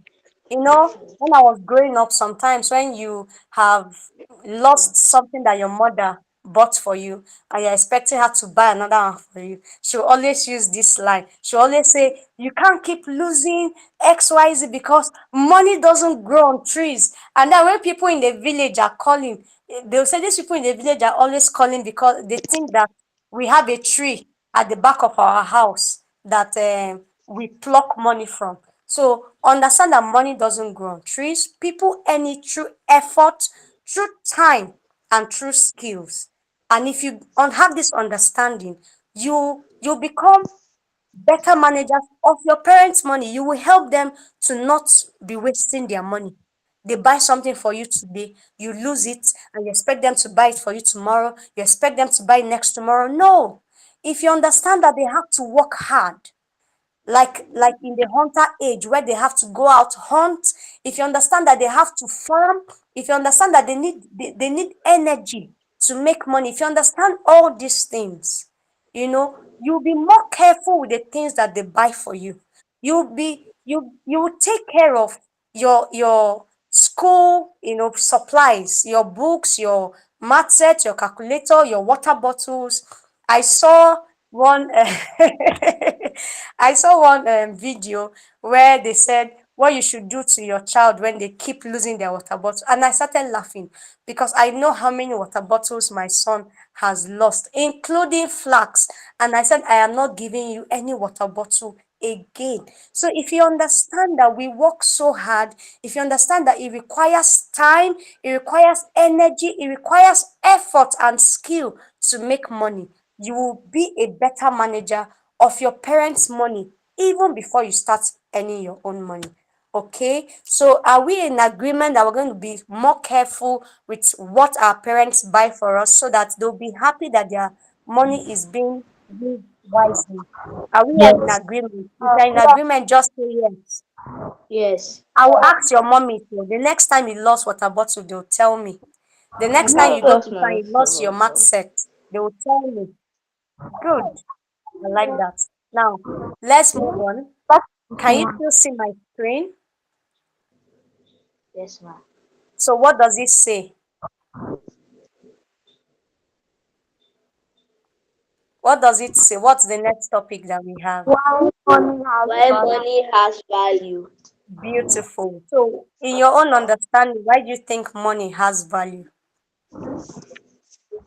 When I was growing up, sometimes when you have lost something that your mother bought for you and you're expecting her to buy another one for you, she'll always use this line. She'll always say, you can't keep losing XYZ because money doesn't grow on trees. And then when people in the village are calling, they'll say these people in the village are always calling because they think that we have a tree at the back of our house that we pluck money from. So understand that money doesn't grow on trees. People earn it through effort, through time, and through skills. And if you have this understanding, you become better managers of your parents' money. You will help them to not be wasting their money. They buy something for you today, you lose it, and you expect them to buy it for you tomorrow. You expect them to buy next tomorrow. No. If you understand that they have to work hard, like in the hunter age where they have to go out hunt, if you understand that they have to farm, if you understand that they need energy to make money, if you understand all these things, you'll be more careful with the things that they buy for you. You will take care of your school, supplies, your books, your math set, your calculator, your water bottles. I saw one I saw one video where they said what you should do to your child when they keep losing their water bottle. And I started laughing because I know how many water bottles my son has lost, including flax. And I said, I am not giving you any water bottle again. So if you understand that we work so hard, if you understand that it requires time, it requires energy, it requires effort and skill to make money, you will be a better manager of your parents' money even before you start earning your own money. Okay, so are we in agreement that we're going to be more careful with what our parents buy for us so that they'll be happy that their money is being used wisely? Are we in
Yes.
agreement? If you're in agreement, just say yes.
Yes.
I will ask your mommy so the next time you lost water bottle, they'll tell me. The next time
Not
you go to
lost my
town, you
water
lost your mat
bottle.
set, they will tell me. Good. I like that. Now, let's move on. Can you still see my screen?
Yes, ma'am.
So what does it say? What does it say? What's the next topic that we have?
Why money has
Why
value?
money has value?
Beautiful. So, in your own understanding, why do you think money has value?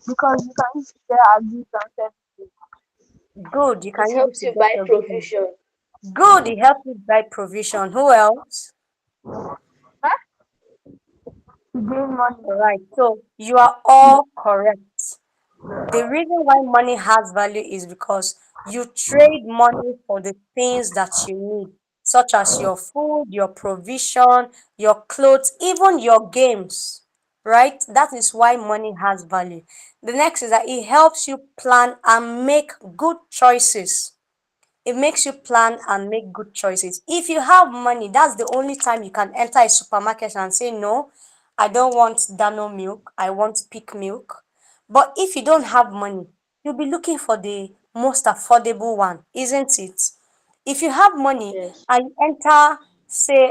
Because you can use it to get goods and services.
Good. You
It
can use it
helps
to
you
get
buy
your goods.
provision.
Good. It helps you buy provision. Who else?
To gain money.
All right. So, you are all correct. The reason why money has value is because you trade money for the things that you need, such as your food, your provision, your clothes, even your games, right? That is why money has value. The next is that it helps you plan and make good choices. It makes you plan and make good choices. If you have money, that's the only time you can enter a supermarket and say, no, I don't want Dano milk, I want peak milk. But if you don't have money, you'll be looking for the most affordable one, isn't it? If you have money
Yes.
and you enter, say,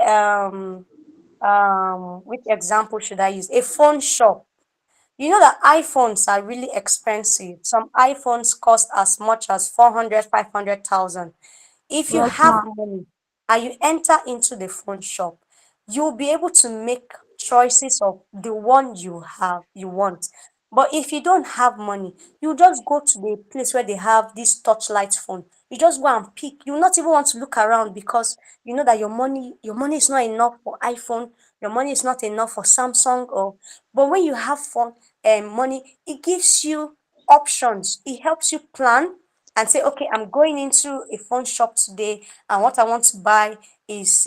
which example should I use? A phone shop. You know that iPhones are really expensive. Some iPhones cost as much as 400, 500,000. If you
Yes,
have
ma'am.
money and you enter into the phone shop, you'll be able to make choices of the one you want. But if you don't have money, you just go to the place where they have this touchlight phone. You just go and pick. You not even want to look around because you know that your money is not enough for iPhone, your money is not enough for Samsung or but when you have fun and money, it gives you options. It helps you plan and say, okay, I'm going into a phone shop today, and what I want to buy is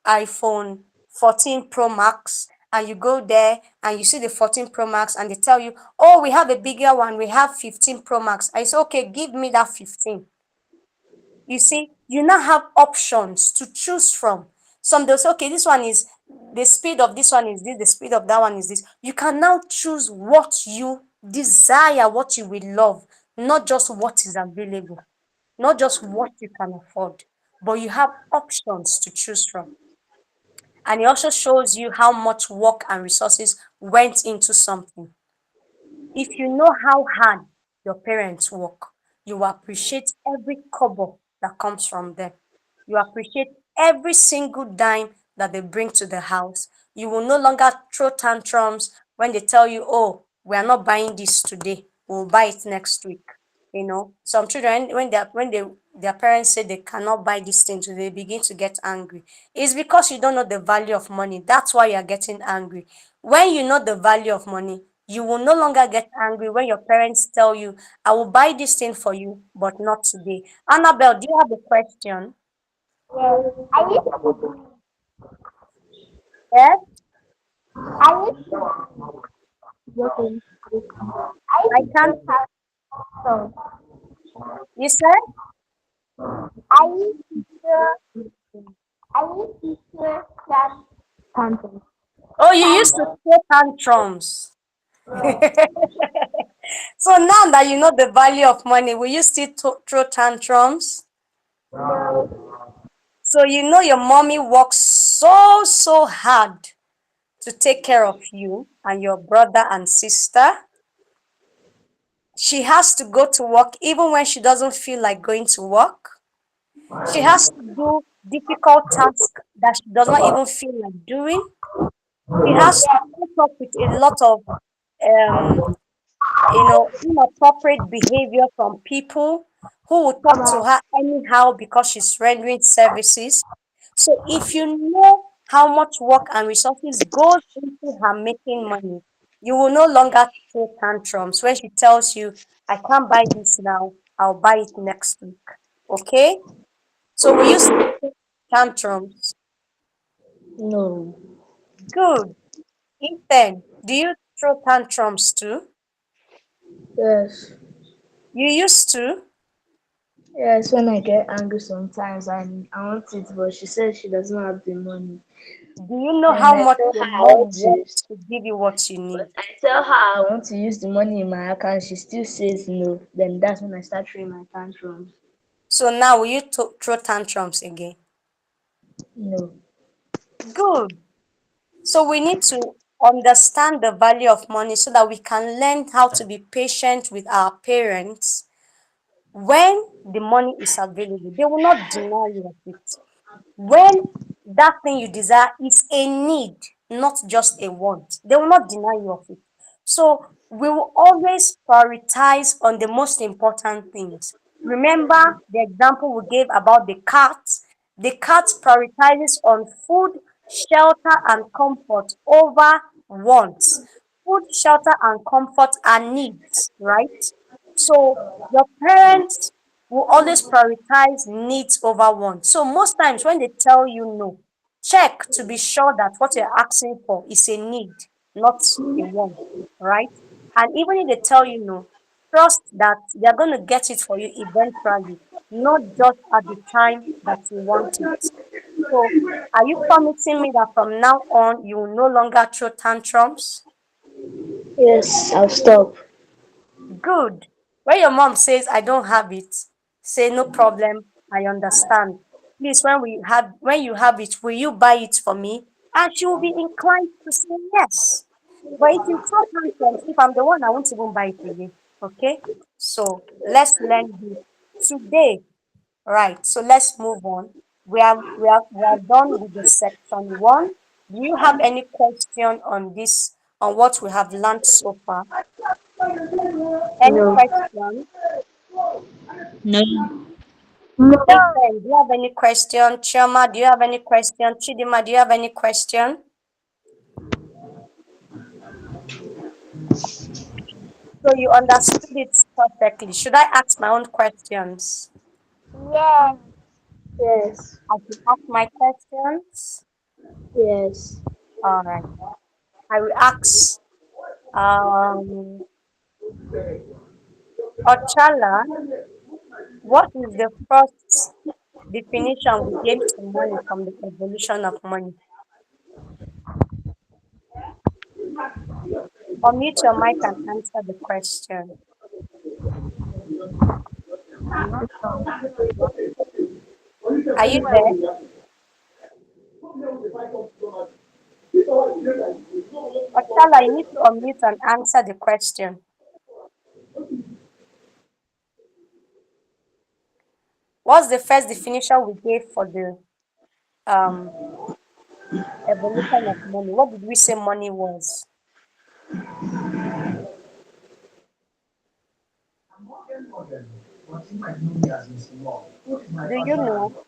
iPhone 14 Pro Max. And you go there and you see the 14 Pro Max, and they tell you, oh, we have a bigger one, we have 15 Pro Max. I say, okay, give me that 15. You see, you now have options to choose from. Some they'll say, okay, this one is the speed of this one is this, the speed of that one is this. You can now choose what you desire, what you will love, not just what is available, not just what you can afford, but you have options to choose from. And it also shows you how much work and resources went into something. if you know how hard your parents work, you appreciate every kobo that comes from them. You appreciate every single dime that they bring to the house. You will no longer throw tantrums when they tell you, oh, we are not buying this today, we'll buy it next week. Some children, when their parents say they cannot buy this thing today, they begin to get angry. It's because you don't know the value of money. That's why you're getting angry. When you know the value of money, you will no longer get angry when your parents tell you, I will buy this thing for you, but not today. Annabelle, do you have a question?
Yes.
Yes,
I used to
I can't.
so
You said?
I used to hear that something.
Oh, you used to throw tantrums. So now that you know the value of money, will you still throw tantrums? So you know your mommy works so hard to take care of you and your brother and sister. She has to go to work even when she doesn't feel like going to work. She has to do difficult tasks that she does not even feel like doing. She has to put up with a lot of um, inappropriate behavior from people who will talk to her anyhow because she's rendering services. So if you know how much work and resources goes into her making money, you will no longer throw tantrums when she tells you, I can't buy this now, I'll buy it next week. Okay? So we use tantrums.
No.
Good. Ethan, do you throw tantrums too?
Yes.
You used to?
Yes, when I get angry sometimes and I want it, but she says she doesn't have the money.
Do you know
And
how
I
much
tell
your
her I want
mom
to use,
wants to give you what you need?
but I tell her I want to use the money in my account. She still says no. Then that's when I start throwing my tantrums.
So now will you throw tantrums again?
No.
Good. So we need to understand the value of money so that we can learn how to be patient with our parents when the money is available. They will not deny you of it. When that thing you desire is a need, not just a want, they will not deny you of it. So we will always prioritize on the most important things. Remember the example we gave about the cat. The cat prioritizes on food, shelter, and comfort over wants. Food, shelter, and comfort are needs, right? So your parents will always prioritize needs over wants. So most times when they tell you no, check to be sure that what you're asking for is a need, not a want, right? And even if they tell you no, trust that they're going to get it for you eventually, not just at the time that you want it. So are you promising me that from now on you will no longer throw tantrums?
Yes, I'll stop.
Good. When your mom says, I don't have it, say, no problem, I understand. Please, when you have it, will you buy it for me? And she will be inclined to say yes. But if you throw tantrums, if I'm the one, I won't even buy it again. Okay? So let's learn this today. Right. So let's move on. We are done with the section one. Do you have any question on this, on what we have learned so far? Any
No.
question?
No.
Ethan, do you have any question? Chioma, do you have any question? Chidima, do you have any question? So you understood it perfectly. Should I ask my own questions?
Yes.
Yes.
I should ask my questions.
Yes.
All right. I will ask um Ochala, what is the first definition we gave to money from the evolution of money? Unmute your mic and answer the question. Are you there? Ochala, you need to unmute and answer the question. What's the first definition we gave for the um evolution of money? What did we say money was? Do you know?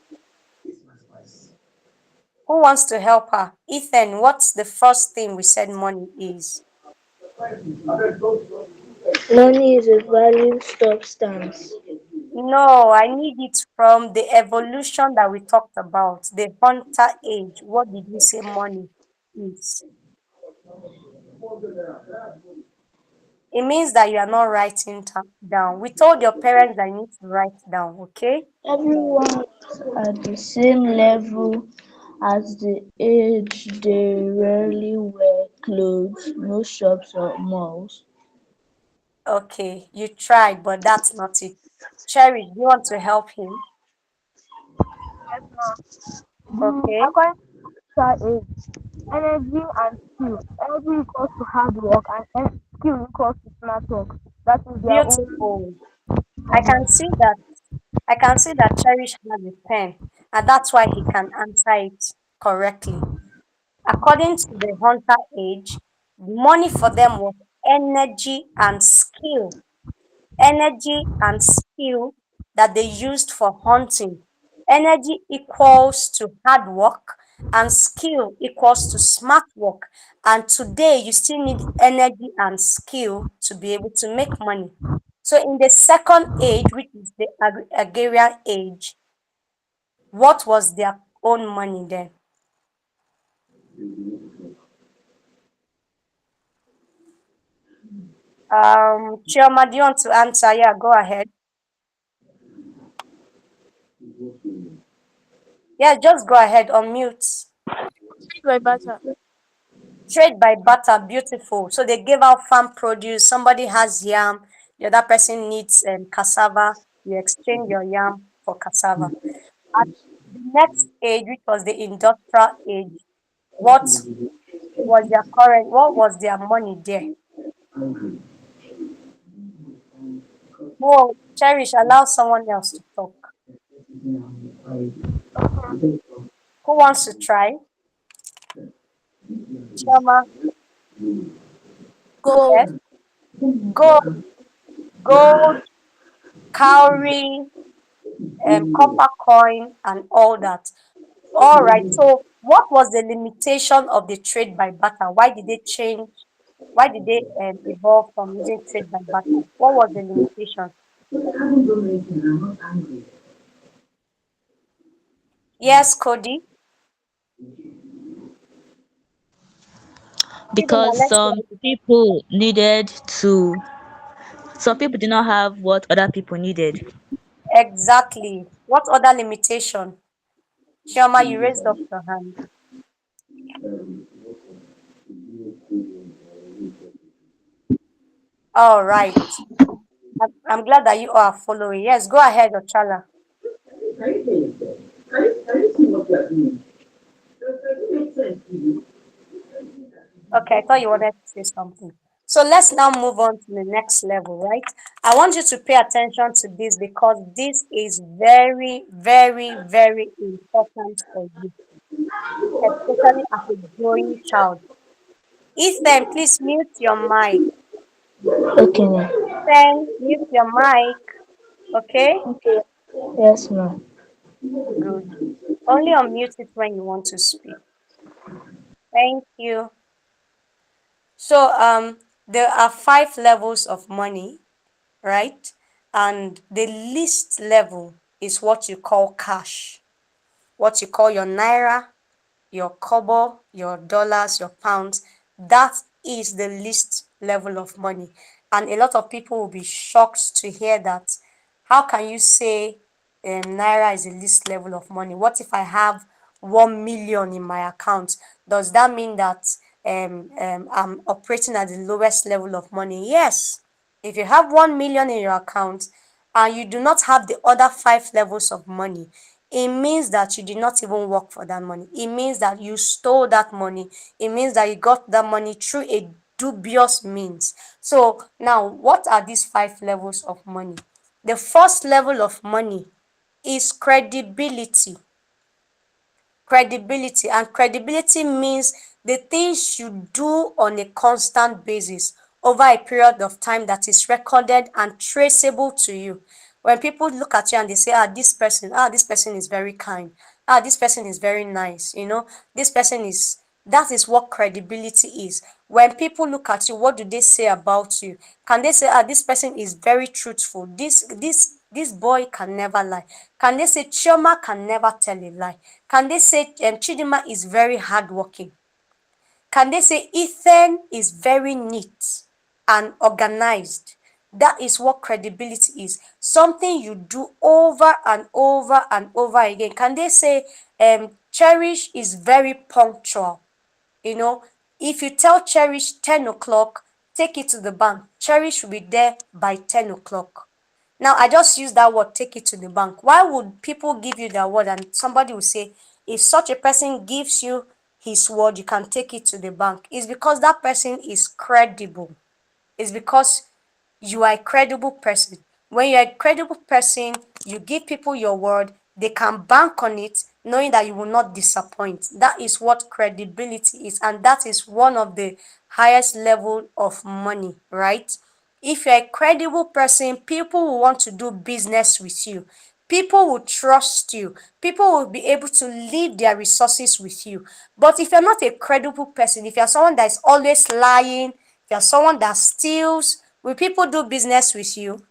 Who wants to help her? Ethan, what's the first thing we said money is?
Money is a valued substance.
No, I need it from the evolution that we talked about, the hunter age. What did we say money is? It means that you are not writing down. We told your parents that you need to write down, okay?
Everyone is at the same level as the age they rarely wear clothes, no shops or malls.
Okay, you tried, but that's not it. Cherry, do you want to help him?
Yes, ma'am.
Okay.
According to age, energy and skill. Energy equals to hard work and skill equals to smart work. That is their own
Beautiful. I can
measurement.
see that. I can see that Cherish has a pen, and that's why he can answer it correctly. According to the hunter age, money for them was energy and skill. Energy and skill that they used for hunting. Energy equals to hard work and skill equals to smart work. And today you still need energy and skill to be able to make money. So in the second age, which is the agrarian age, what was their own money then? Chioma, do you want to answer? Yeah, go ahead. Yeah, just go ahead, unmute.
Trade by barter.
Trade by barter, beautiful. So they give out farm produce. Somebody has yam, the other person needs cassava. You exchange your yam for cassava. At the next age, which was the industrial age, what what was their money there? Oh, Cherish, allow someone else to talk. Who wants to try? Chioma, yes.
Gold.
Gold, gold, cowrie, copper coin, and all that. All right. So, what was the limitation of the trade by barter? Why did they change? Why did they evolve from using trade by barter? What was the limitation? Yes, Cody. Chidima,
Because
let's hear it.
some people did not have what other people needed.
Exactly. What other limitation? Chioma, you raised up your hand. All right. I'm glad that you are following. Yes, go ahead, Ochala. Okay, I thought you wanted to say something. So let's now move on to the next level, right? I want you to pay attention to this because this is very, very, very important for you, especially as a growing child. Ethan, please mute your mic.
Okay, ma'am.
Ethan, mute your mic. Okay?
Okay. Yes, ma'am.
Good. Only unmute it when you want to speak. Thank you. So there are 5 levels of money, right? And the least level is what you call cash, what you call your naira, your kobo, your dollars, your pounds. That is the least level of money. And a lot of people will be shocked to hear that. How can you say naira is the least level of money? What if I have 1 million in my account? Does that mean that I'm operating at the lowest level of money? Yes. If you have 1 million in your account and you do not have the other 5 levels of money, it means that you did not even work for that money. It means that you stole that money. It means that you got that money through a dubious means. So now, what are these 5 levels of money? The first level of money is credibility. Credibility, and credibility means the things you do on a constant basis over a period of time that is recorded and traceable to you. When people look at you and they say, this person is very kind, this person is very nice, this person is, that is what credibility is. When people look at you, what do they say about you? Can they say, this person is very truthful, this boy can never lie? Can they say Chioma can never tell a lie? Can they say Chidima is very hardworking? Can they say Ethan is very neat and organized? That is what credibility is. Something you do over and over and over again. Can they say Cherish is very punctual? If you tell Cherish 10 o'clock, take it to the bank, Cherish will be there by 10 o'clock. Now, I just use that word, take it to the bank. Why would people give you that word and somebody will say, if such a person gives you his word, you can take it to the bank? It's because that person is credible. It's because you are a credible person. When you're a credible person, you give people your word, they can bank on it, knowing that you will not disappoint. That is what credibility is, and that is one of the highest level of money, right? If you're a credible person, people will want to do business with you. People will trust you. People will be able to leave their resources with you. But if you're not a credible person, if you're someone that is always lying, if you're someone that steals, will people do business with you?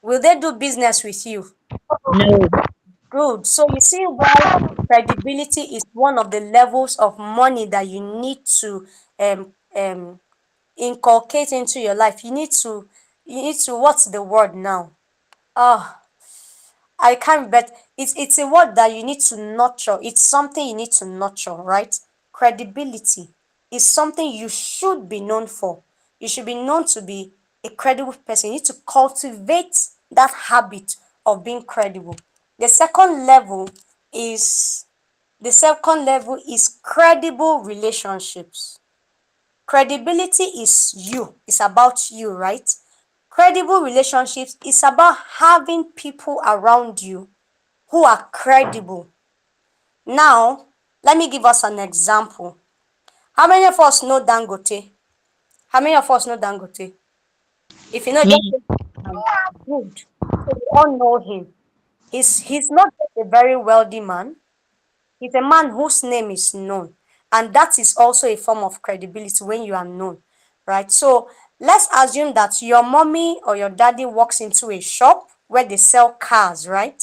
Will they do business with you?
No.
Good. So you see why credibility is one of the levels of money that you need to inculcate into your life. You need to, what's the word now? Ah, I can't, but it's a word that you need to nurture. It's something you need to nurture, right? Credibility is something you should be known for. You should be known to be a credible person. You need to cultivate that habit of being credible. The second level is credible relationships. Credibility is you. It's about you, right? Credible relationships is about having people around you who are credible. Now, let me give us an example. How many of us know Dangote? How many of us know Dangote? If you know, just
Me.
say, good. So we all know him. He's not just a very wealthy man. He's a man whose name is known. And that is also a form of credibility when you are known, right? So let's assume that your mommy or your daddy walks into a shop where they sell cars, right?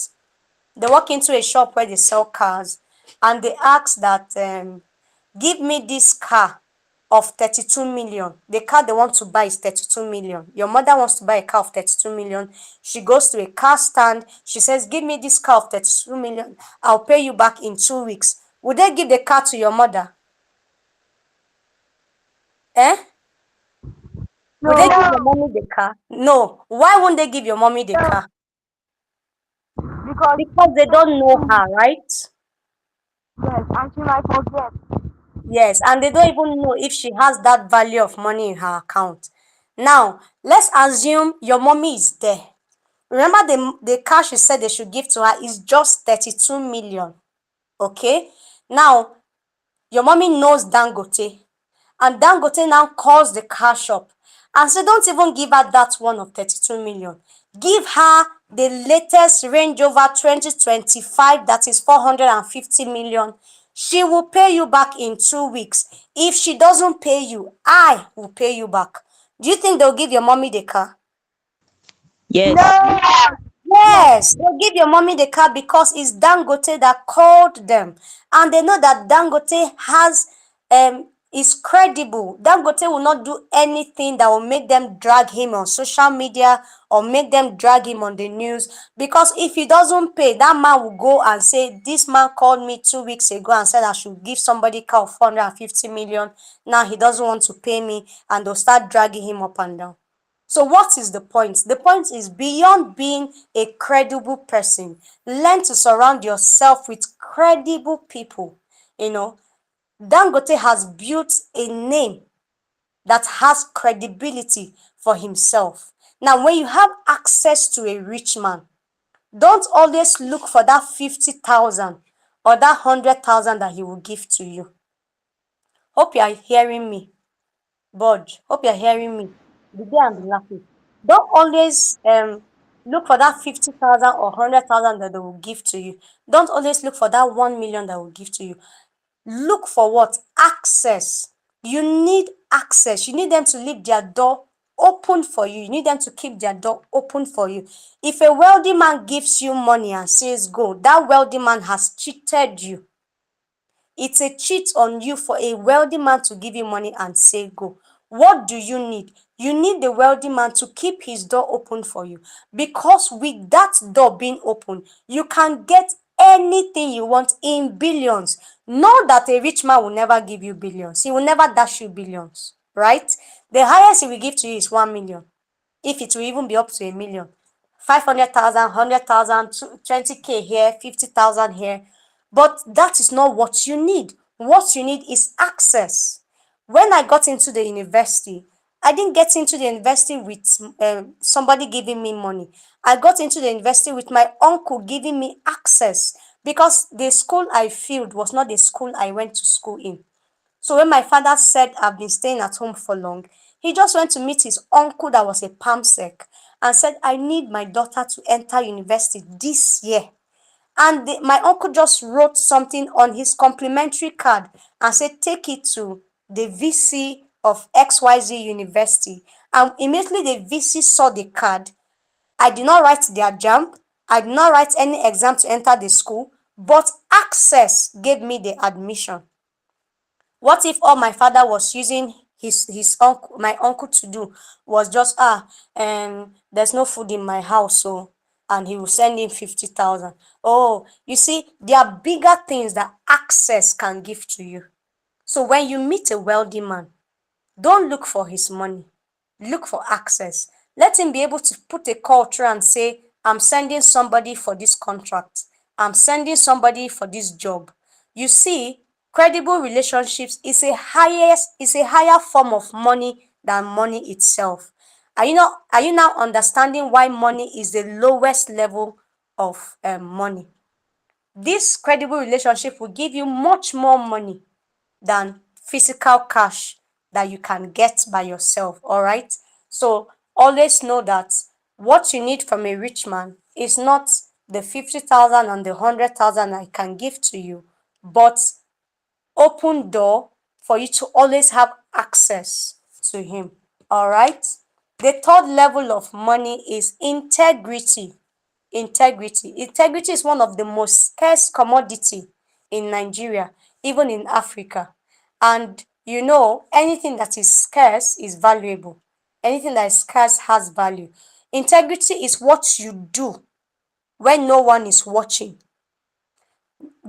They walk into a shop where they sell cars and they ask that, give me this car of 32 million. The car they want to buy is 32 million. Your mother wants to buy a car of 32 million. She goes to a car stand. She says, give me this car of 32 million. I'll pay you back in 2 weeks. Would they give the car to your mother? Eh? Would they give your mommy the car? No. Why won't they give your mommy the car? Because they don't know her, right?
Yes, and she might forget.
Yes, and they don't even know if she has that value of money in her account. Now, let's assume your mommy is there. Remember the car she said they should give to her is just 32 million. Okay? Now, your mommy knows Dangote. And Dangote now calls the car shop and say, don't even give her that one of 32 million. Give her the latest Range Rover 2025 that is 450 million. She will pay you back in 2 weeks. If she doesn't pay you, I will pay you back. Do you think they'll give your mommy the car?
Yes.
Yes, they'll give your mommy the car because it's Dangote that called them. And they know that Dangote is credible. Dangote will not do anything that will make them drag him on social media or make them drag him on the news. Because if he doesn't pay, that man will go and say, this man called me 2 weeks ago and said I should give somebody car of 450 million. Now he doesn't want to pay me, and they'll start dragging him up and down. So what is the point? The point is, beyond being a credible person, learn to surround yourself with credible people. Dangote has built a name that has credibility for himself. Now, when you have access to a rich man, Don't always look for that 50,000 or that 100,000 that he will give to you. Hope you are hearing me. Budge, hope you're hearing me. The day I'm laughing. Don't always look for that 50,000 or 100,000 that they will give to you. Don't always look for that 1 million that will give to you. Look for what? Access. You need access. You need them to leave their door open for you. You need them to keep their door open for you. If a wealthy man gives you money and says go, that wealthy man has cheated you. It's a cheat on you for a wealthy man to give you money and say go. What do you need? You need the wealthy man to keep his door open for you, because with that door being open, you can get anything you want in billions. Know that a rich man will never give you billions. He will never dash you billions, right? The highest he will give to you is 1 million, if it will even be up to a million. 500,000, 100,000, 20K here, 50,000 here. But that is not what you need. What you need is access. When I got into the university, I didn't get into the university with somebody giving me money. I got into the university with my uncle giving me access, because the school I filled was not the school I went to school in. So when my father said I've been staying at home for long, he just went to meet his uncle that was a PAMSEC and said, I need my daughter to enter university this year. And my uncle just wrote something on his complimentary card and said, take it to the VC of XYZ University. And immediately the VC saw the card. I did not write their JAMB. I did not write any exam to enter the school, but access gave me the admission. What if all my father was using his uncle, my uncle, to do was just there's no food in my house, so, and he will send in 50,000. Oh, you see, there are bigger things that access can give to you. So when you meet a wealthy man, don't look for his money. Look for access. Let him be able to put a call through and say, I'm sending somebody for this contract. I'm sending somebody for this job. You see, credible relationships is a higher form of money than money itself. Are you now understanding why money is the lowest level of money? This credible relationship will give you much more money than physical cash that you can get by yourself. All right. So always know that what you need from a rich man is not the 50,000 and the 100,000 I can give to you, but open door for you to always have access to him. All right. The third level of money is integrity. Integrity is one of the most scarce commodity in Nigeria, even in Africa. And you know, anything that is scarce is valuable. Anything that is scarce has value. Integrity is what you do when no one is watching.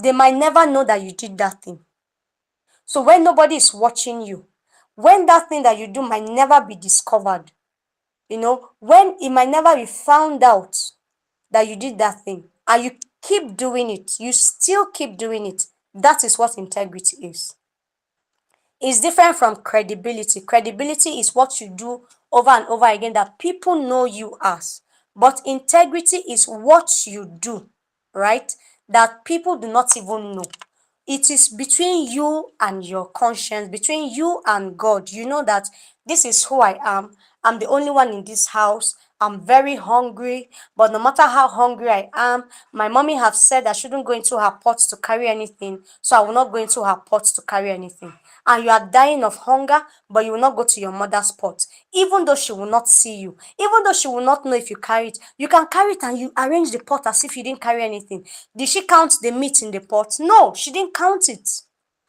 They might never know that you did that thing. So when nobody is watching you, when that thing that you do might never be discovered, when it might never be found out that you did that thing, and you keep doing it, you still keep doing it, that is what integrity is. It's different from credibility. Credibility is what you do over and over again that people know you as. But integrity is what you do, right? That people do not even know. It is between you and your conscience, between you and God. You know that this is who I am. I'm the only one in this house. I'm very hungry, but no matter how hungry I am, my mommy have said I shouldn't go into her pot to carry anything, so I will not go into her pot to carry anything. And you are dying of hunger, but you will not go to your mother's pot, even though she will not see you, even though she will not know if you carry it. You can carry it and you arrange the pot as if you didn't carry anything. Did she count the meat in the pot? No, she didn't count it.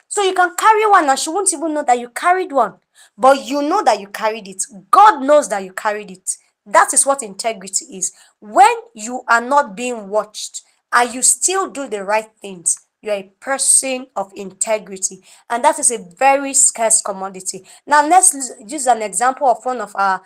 So you can carry one and she won't even know that you carried one, but you know that you carried it. God knows that you carried it. That is what integrity is. When you are not being watched and you still do the right things, you are a person of integrity, and that is a very scarce commodity. Now let's use an example of one of our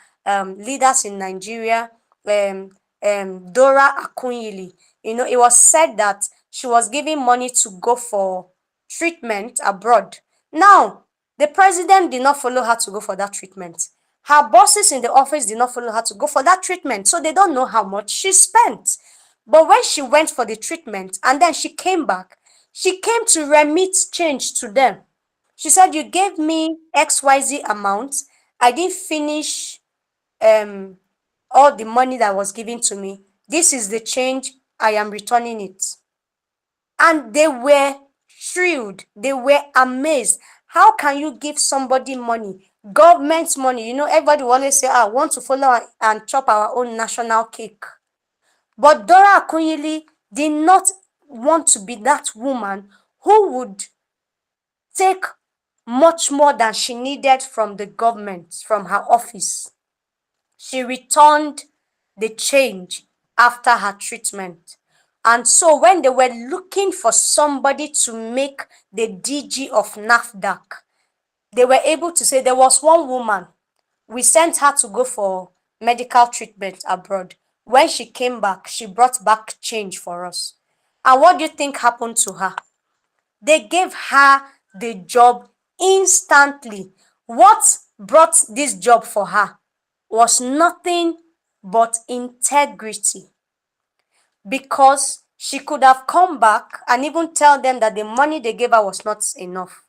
leaders in Nigeria, Dora Akunyili. It was said that she was giving money to go for treatment abroad. Now, the president did not follow her to go for that treatment. Her bosses in the office did not follow her to go for that treatment, so they don't know how much she spent. But when she went for the treatment and then she came back, she came to remit change to them. She said, you gave me XYZ amount. I didn't finish all the money that was given to me. This is the change. I am returning it. And they were thrilled. They were amazed. How can you give somebody money, government money? Everybody will always say, I want to follow and chop our own national cake. But Dora Akunyili did not want to be that woman who would take much more than she needed from the government, from her office. She returned the change after her treatment. And so when they were looking for somebody to make the DG of NAFDAC, they were able to say there was one woman. We sent her to go for medical treatment abroad. When she came back, she brought back change for us. And what do you think happened to her? They gave her the job instantly. What brought this job for her was nothing but integrity, because she could have come back and even tell them that the money they gave her was not enough.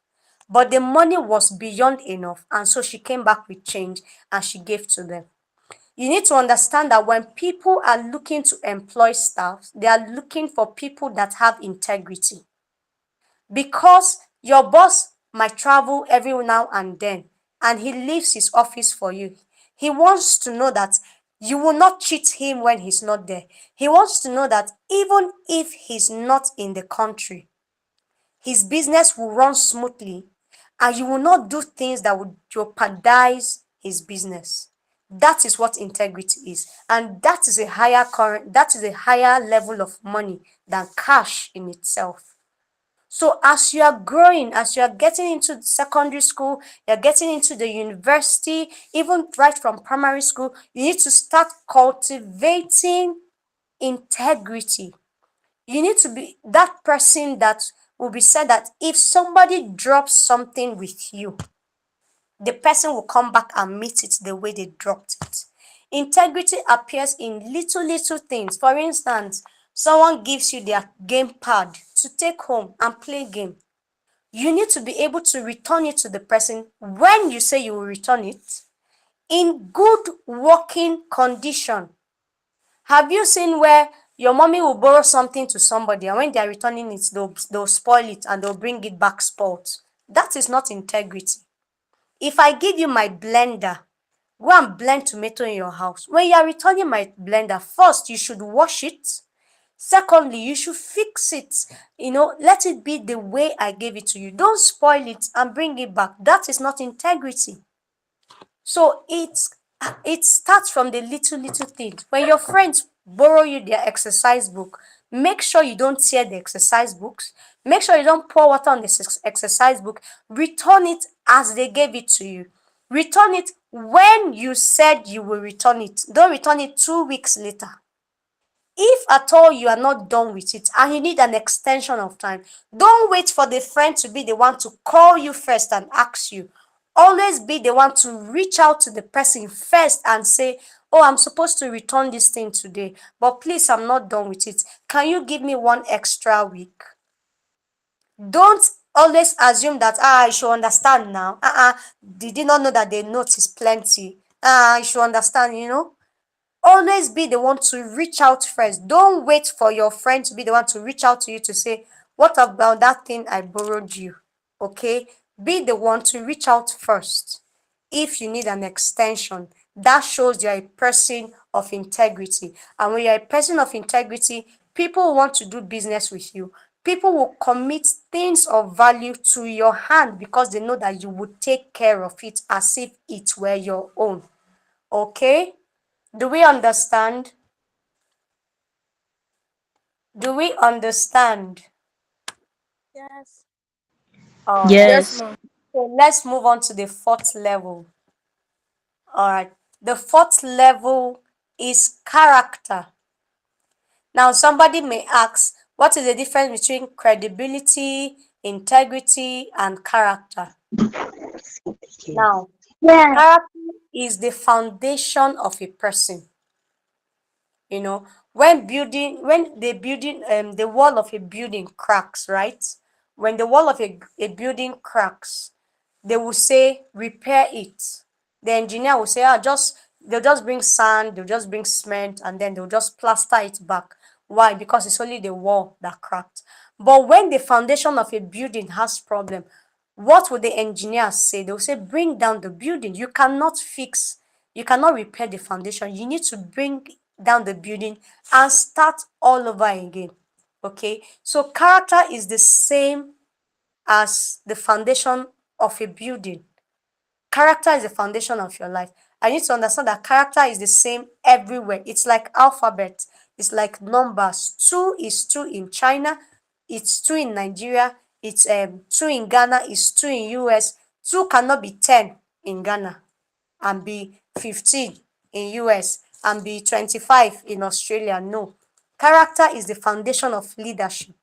But the money was beyond enough, and so she came back with change and she gave to them. You need to understand that when people are looking to employ staff, they are looking for people that have integrity. Because your boss might travel every now and then and he leaves his office for you. He wants to know that you will not cheat him when he's not there. He wants to know that even if he's not in the country, his business will run smoothly and you will not do things that would jeopardize his business. That is what integrity is, and that is a higher level of money than cash in itself. So as you are growing, as you are getting into secondary school, you're getting into the university, even right from primary school, you need to start cultivating integrity. You need to be that person that will be said that if somebody drops something with you, the person will come back and meet it the way they dropped it. Integrity appears in little things. For instance, someone gives you their game pad to take home and play game. You need to be able to return it to the person when you say you will return it in good working condition. Have you seen where your mommy will borrow something to somebody and when they are returning it, they'll spoil it and they'll bring it back spoiled? That is not integrity. If I give you my blender, go and blend tomato in your house. When you are returning my blender, first you should wash it. Secondly, you should fix it. Let it be the way I gave it to you. Don't spoil it and bring it back. That is not integrity. So it starts from the little things. When your friends borrow you their exercise book, make sure you don't tear the exercise books. Make sure you don't pour water on the exercise book. Return it as they gave it to you. Return it when you said you will return it. Don't return it 2 weeks later. If at all you are not done with it and you need an extension of time, don't wait for the friend to be the one to call you first and ask you. Always be the one to reach out to the person first and say, oh, I'm supposed to return this thing today, but please, I'm not done with it. Can you give me 1 extra week? Don't always assume that, I should understand now. Did you not know that the note is plenty? I should understand, Always be the one to reach out first. Don't wait for your friend to be the one to reach out to you to say, what about that thing I borrowed you? Okay? Be the one to reach out first. If you need an extension, that shows you're a person of integrity. And when you're a person of integrity, people want to do business with you. People will commit things of value to your hand because they know that you would take care of it as if it were your own. Okay? Do we understand? Do we understand?
Yes.
All right.
Yes.
Mom.
So let's move on to the 4th level. All right. The 4th level is character. Now, somebody may ask, what is the difference between credibility, integrity, and character? Now,
Yeah.
character is the foundation of a person. You know, when the wall of a building cracks, right? When the wall of a building cracks, they will say repair it. The engineer will say, they'll just bring sand, they'll just bring cement, and then they'll just plaster it back. Why? Because it's only the wall that cracked. But when the foundation of a building has problem, what would the engineers say? They'll say, bring down the building. You cannot repair the foundation. You need to bring down the building and start all over again. Okay, so character is the same as the foundation of a building. Character is the foundation of your life. I need to understand that character is the same everywhere. It's like alphabet, it's like numbers. 2 is 2 in China, it's 2 in Nigeria, it's 2 in Ghana, it's 2 in US. 2 cannot be 10 in Ghana and be 15 in US and be 25 in Australia. No. Character is the foundation of leadership.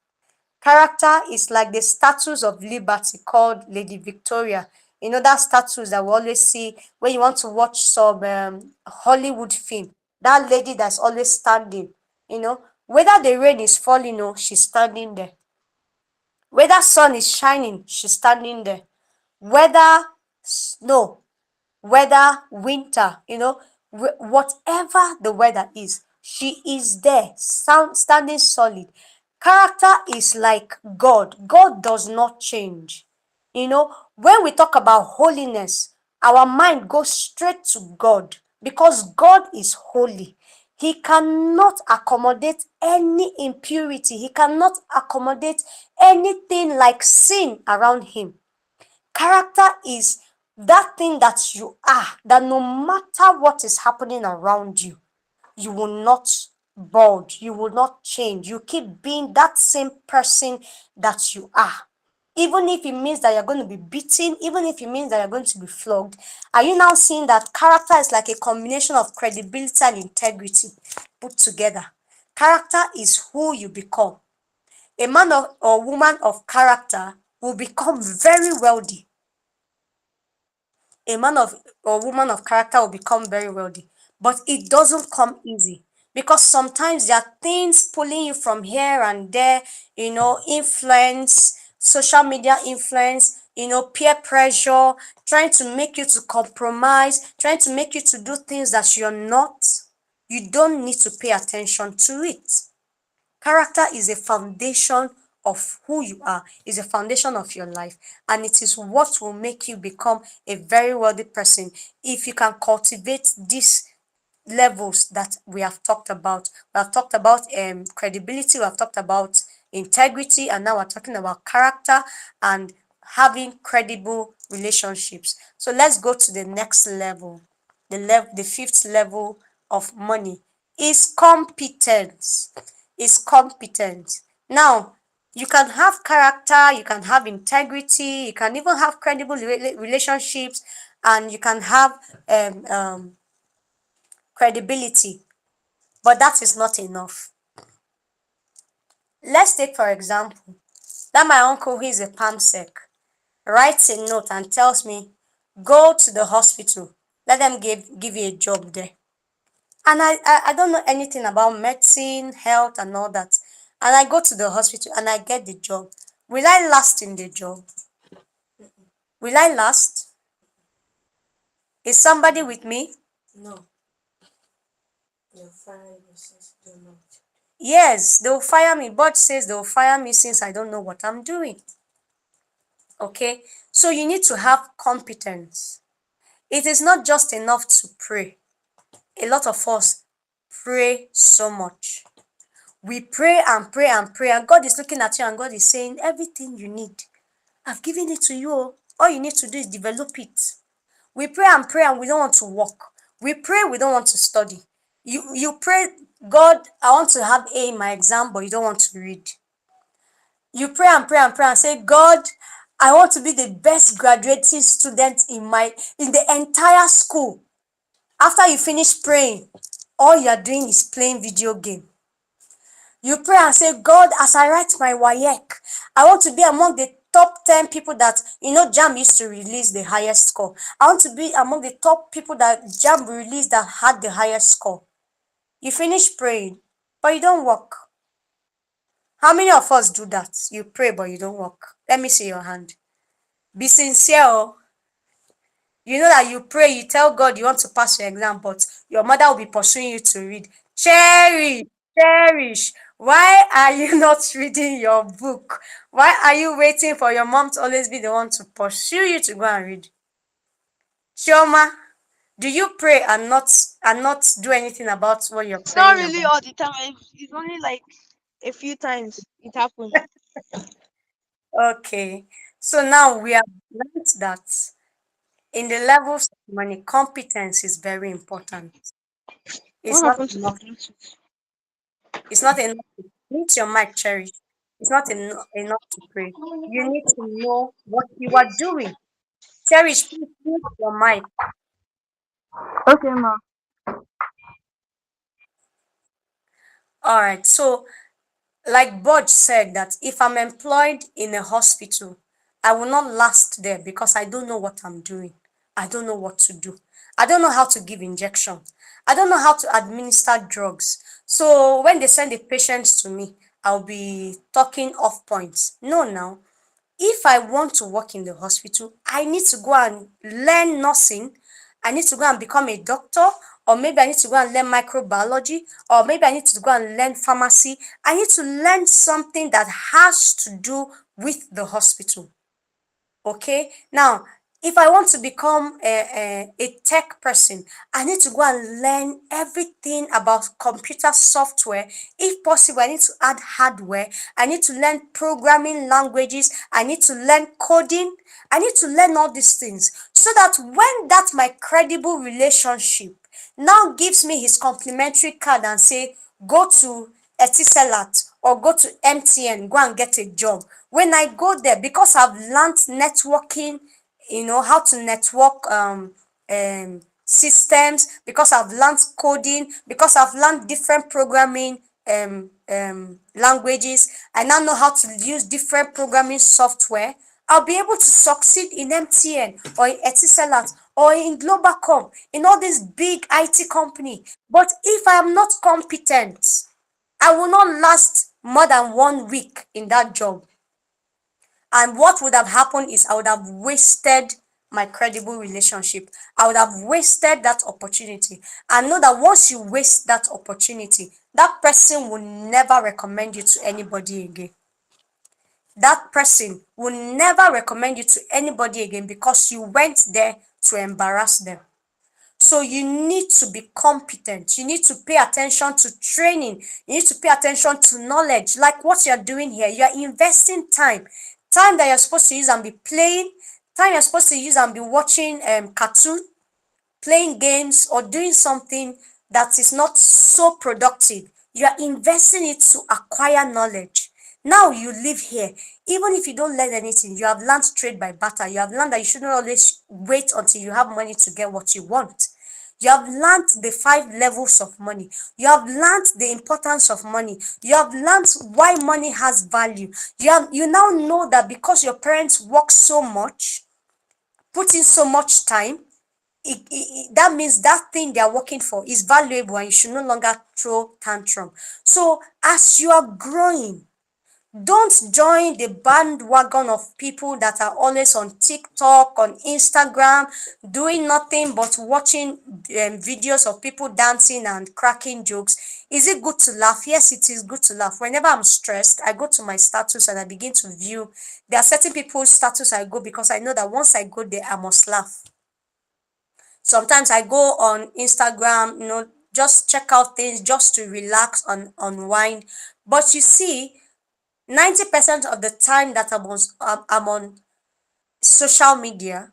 Character is like the statues of liberty called Lady Victoria. You know that statues that we always see when you want to watch some Hollywood film. That lady that's always standing, whether the rain is falling or she's standing there. Whether sun is shining, she's standing there. Whether snow, whether winter, whatever the weather is, she is there, standing solid. Character is like God. God does not change. When we talk about holiness, our mind goes straight to God because God is holy. He cannot accommodate any impurity. He cannot accommodate anything like sin around him. Character is that thing that you are, that no matter what is happening around you, you will not budge, you will not change. You keep being that same person that you are. Even if it means that you're going to be beaten, even if it means that you're going to be flogged. Are you now seeing that character is like a combination of credibility and integrity put together? Character is who you become. A man or woman of character will become very wealthy. A man or woman of character will become very wealthy, but it doesn't come easy because sometimes there are things pulling you from here and there, influence, social media influence, peer pressure, trying to make you to compromise, trying to make you to do things that you're not. You don't need to pay attention to it. Character is a foundation of who you are, is a foundation of your life, and it is what will make you become a very wealthy person if you can cultivate these levels that we have talked about. We have talked about credibility, we have talked about integrity, and now we're talking about character and having credible relationships. So let's go to the next level. The fifth level of money is competence. Now, you can have character, you can have integrity, you can even have credible relationships, and you can have credibility, but that is not enough. Let's take for example that my uncle, who is a PAMSEC, writes a note and tells me, go to the hospital, let them give you a job there. And I don't know anything about medicine, health, and all that. And I go to the hospital and I get the job. Will I last in the job? Will I last? Is somebody with me? No. They'll fire you since you don't know. Yes, they'll fire me. God says they'll fire me since I don't know what I'm doing. Okay? So you need to have competence. It is not just enough to pray. A lot of us pray so much. We pray and pray and pray, and God is looking at you and God is saying, everything you need, I've given it to you. All you need to do is develop it. We pray and we don't want to walk. We pray, we don't want to study. You pray, God, I want to have A in my exam, but you don't want to read. You pray and say, God, I want to be the best graduating student in the entire school. After you finish praying, all you're doing is playing video game. You pray and say, God, as I write my WAEC, I want to be among the top 10 people that, JAMB used to release the highest score. I want to be among the top people that JAMB released that had the highest score. You finish praying, but you don't work. How many of us do that? You pray, but you don't work. Let me see your hand. Be sincere. Oh. You know that you pray, you tell God you want to pass your exam, but your mother will be pursuing you to read. Cherish, cherish. Why are you not reading your book? Why are you waiting for your mom to always be the one to pursue you to go and read? Chioma, do you pray and not do anything about what you're
It's not
praying
really
about?
all the time. It's only like a few times it happens.
Okay. So now we have learned that in the levels of money, competence is very important. It's
What
not
happened to the
enough.
Bluetooth?
It's not enough to mute your mic, Cherish. It's not enough to pray. You need to know what you are doing. Cherish, please mute your mic.
Okay, ma.
All right. So, like Budge said, that if I'm employed in a hospital, I will not last there because I don't know what I'm doing. I don't know what to do. I don't know how to give injections. I don't know how to administer drugs. So when they send the patients to me, I'll be talking off points. No, now, if I want to work in the hospital, I need to go and learn nursing. I need to go and become a doctor, or maybe I need to go and learn microbiology, or maybe I need to go and learn pharmacy. I need to learn something that has to do with the hospital. Okay, now if I want to become a tech person, I need to go and learn everything about computer software. If possible, I need to add hardware. I need to learn programming languages. I need to learn coding. I need to learn all these things so that when that my credible relationship now gives me his complimentary card and say, go to Etisalat or go to MTN, go and get a job. When I go there, because I've learned networking, how to network systems, because I've learned coding, because I've learned different programming languages, I now know how to use different programming software. I'll be able to succeed in MTN or in Etisalat or in Globalcom, in all these big IT company. But if I am not competent, I will not last more than 1 week in that job. And what would have happened is I would have wasted my credible relationship. I would have wasted that opportunity. And know that once you waste that opportunity, that person will never recommend you to anybody again. That person will never recommend you to anybody again because you went there to embarrass them. So you need to be competent. You need to pay attention to training. You need to pay attention to knowledge. Like what you're doing here, you're investing time. Time that you're supposed to use and be playing. Time you're supposed to use and be watching cartoon, playing games, or doing something that is not so productive. You are investing it to acquire knowledge. Now you live here. Even if you don't learn anything, you have learned trade by barter. You have learned that you shouldn't always wait until you have money to get what you want. You have learned the 5 levels of money. You have learned the importance of money. You have learned why money has value. You now know that because your parents work so much, put in so much time, that means that thing they are working for is valuable and you should no longer throw tantrum. So as you are growing, don't join the bandwagon of people that are always on TikTok, on Instagram, doing nothing but watching videos of people dancing and cracking jokes. Is it good to laugh? Yes, it is good to laugh. Whenever I'm stressed, I go to my status and I begin to view. There are certain people's status I go because I know that once I go there, I must laugh. Sometimes I go on Instagram, just check out things just to relax and unwind. But you see, 90% of the time that I'm on social media,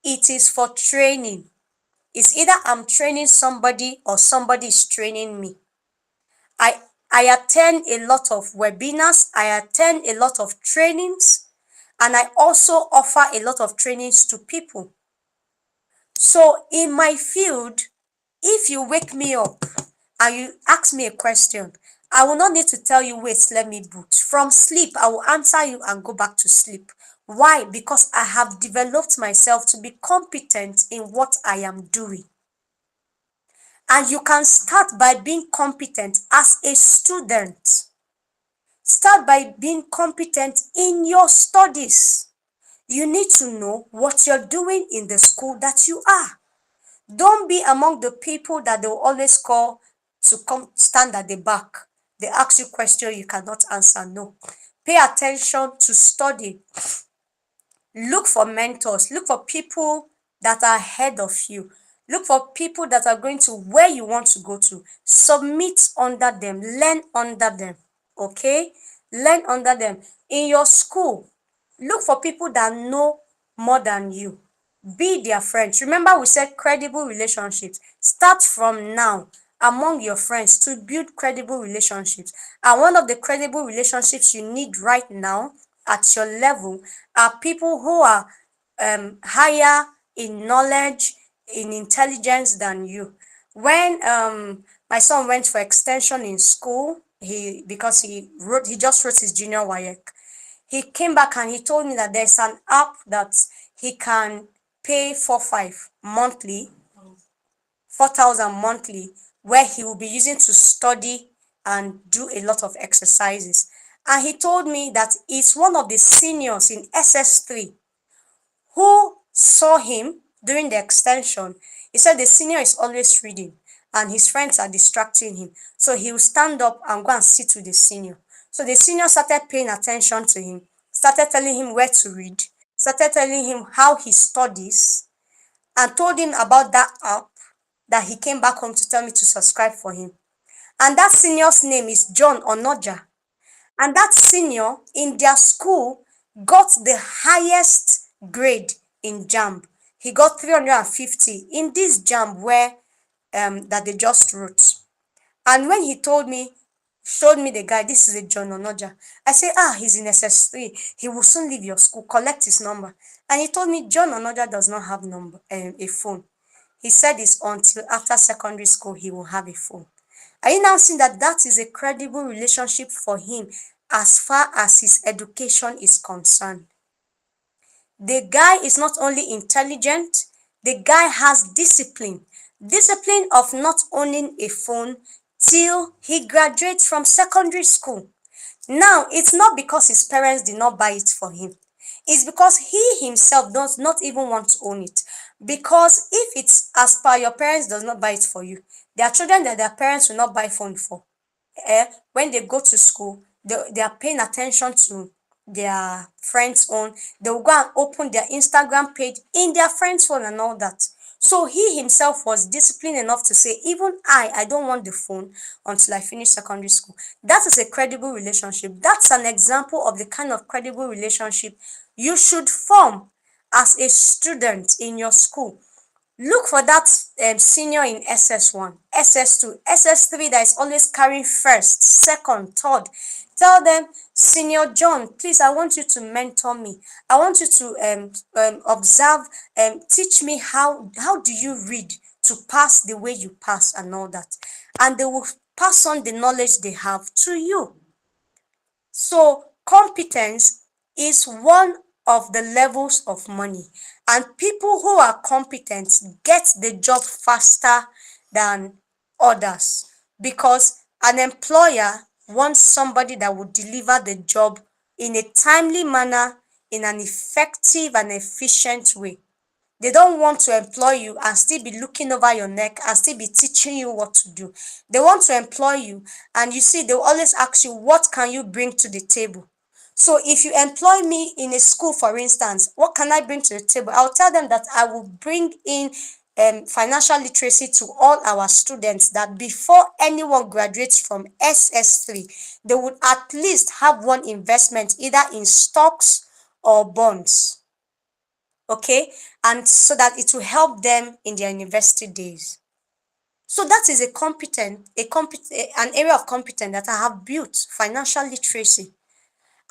it is for training. It's either I'm training somebody or somebody is training me. I attend a lot of webinars, I attend a lot of trainings, and I also offer a lot of trainings to people. So in my field, if you wake me up and you ask me a question, I will not need to tell you, wait, let me boot. From sleep, I will answer you and go back to sleep. Why? Because I have developed myself to be competent in what I am doing. And you can start by being competent as a student. Start by being competent in your studies. You need to know what you're doing in the school that you are. Don't be among the people that they'll always call to come stand at the back. They ask you questions you cannot answer. No. Pay attention to study. Look for mentors. Look for people that are ahead of you. Look for people that are going to where you want to go to. Submit under them. Learn under them. Okay? Learn under them. In your school, look for people that know more than you. Be their friends. Remember, we said credible relationships. Start from now among your friends to build credible relationships. And one of the credible relationships you need right now at your level are people who are higher in knowledge, in intelligence than you. When my son went for extension in school, because he just wrote his junior WAEC. He came back and he told me that there's an app that he can pay 4,000 monthly, where he will be using to study and do a lot of exercises. And he told me that it's one of the seniors in SS3 who saw him during the extension. He said the senior is always reading and his friends are distracting him. So he will stand up and go and sit with the senior. So the senior started paying attention to him, started telling him where to read, started telling him how he studies, and told him about that app that he came back home to tell me to subscribe for him. And that senior's name is John Onoja. And that senior in their school got the highest grade in JAMB. He got 350 in this JAMB where that they just wrote. And when he showed me the guy, this is a John Onoja. I say, he's in SS3. He will soon leave your school. Collect his number. And he told me John Onoja does not have a phone. He said it's until after secondary school he will have a phone. Are you now seeing that that is a credible relationship for him as far as his education is concerned? The guy is not only intelligent, the guy has discipline. Discipline of not owning a phone till he graduates from secondary school. Now, it's not because his parents did not buy it for him. It's because he himself does not even want to own it. Because if it's as per your parents does not buy it for you, there are children that their parents will not buy phone for. When they go to school, they are paying attention to their friends' own. They will go and open their Instagram page in their friend's phone and all that. So he himself was disciplined enough to say, even I don't want the phone until I finish secondary school. That is a credible relationship. That's an example of the kind of credible relationship you should form as a student in your school. Look for that senior in SS1, SS2, SS3 that is always carrying first, second, third. Tell them, Senior John, please, I want you to mentor me. I want you to observe, teach me how do you read to pass the way you pass and all that. And they will pass on the knowledge they have to you. So competence is one of the levels of money, and people who are competent get the job faster than others because an employer wants somebody that will deliver the job in a timely manner, in an effective and efficient way. They don't want to employ you and still be looking over your neck and still be teaching you what to do. They want to employ you, and you see, they'll always ask you, what can you bring to the table? So if you employ me in a school, for instance, what can I bring to the table? I'll tell them that I will bring in financial literacy to all our students, that before anyone graduates from SS3, they would at least have one investment either in stocks or bonds. Okay, and so that it will help them in their university days. So that is an area of competence that I have built, financial literacy.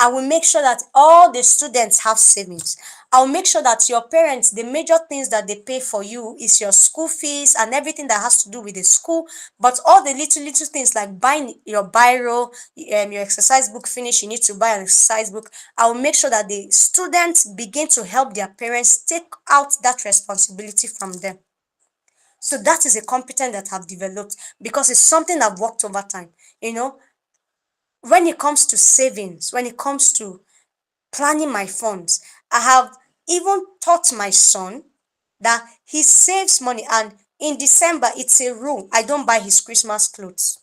I will make sure that all the students have savings. I'll make sure that your parents, the major things that they pay for you is your school fees and everything that has to do with the school. But all the little things like buying your biro, your exercise book finish, you need to buy an exercise book. I will make sure that the students begin to help their parents take out that responsibility from them. So that is a competence that I've developed because it's something I've worked over time. When it comes to savings, when it comes to planning my funds, I have even taught my son that he saves money. And in December, it's a rule. I don't buy his Christmas clothes.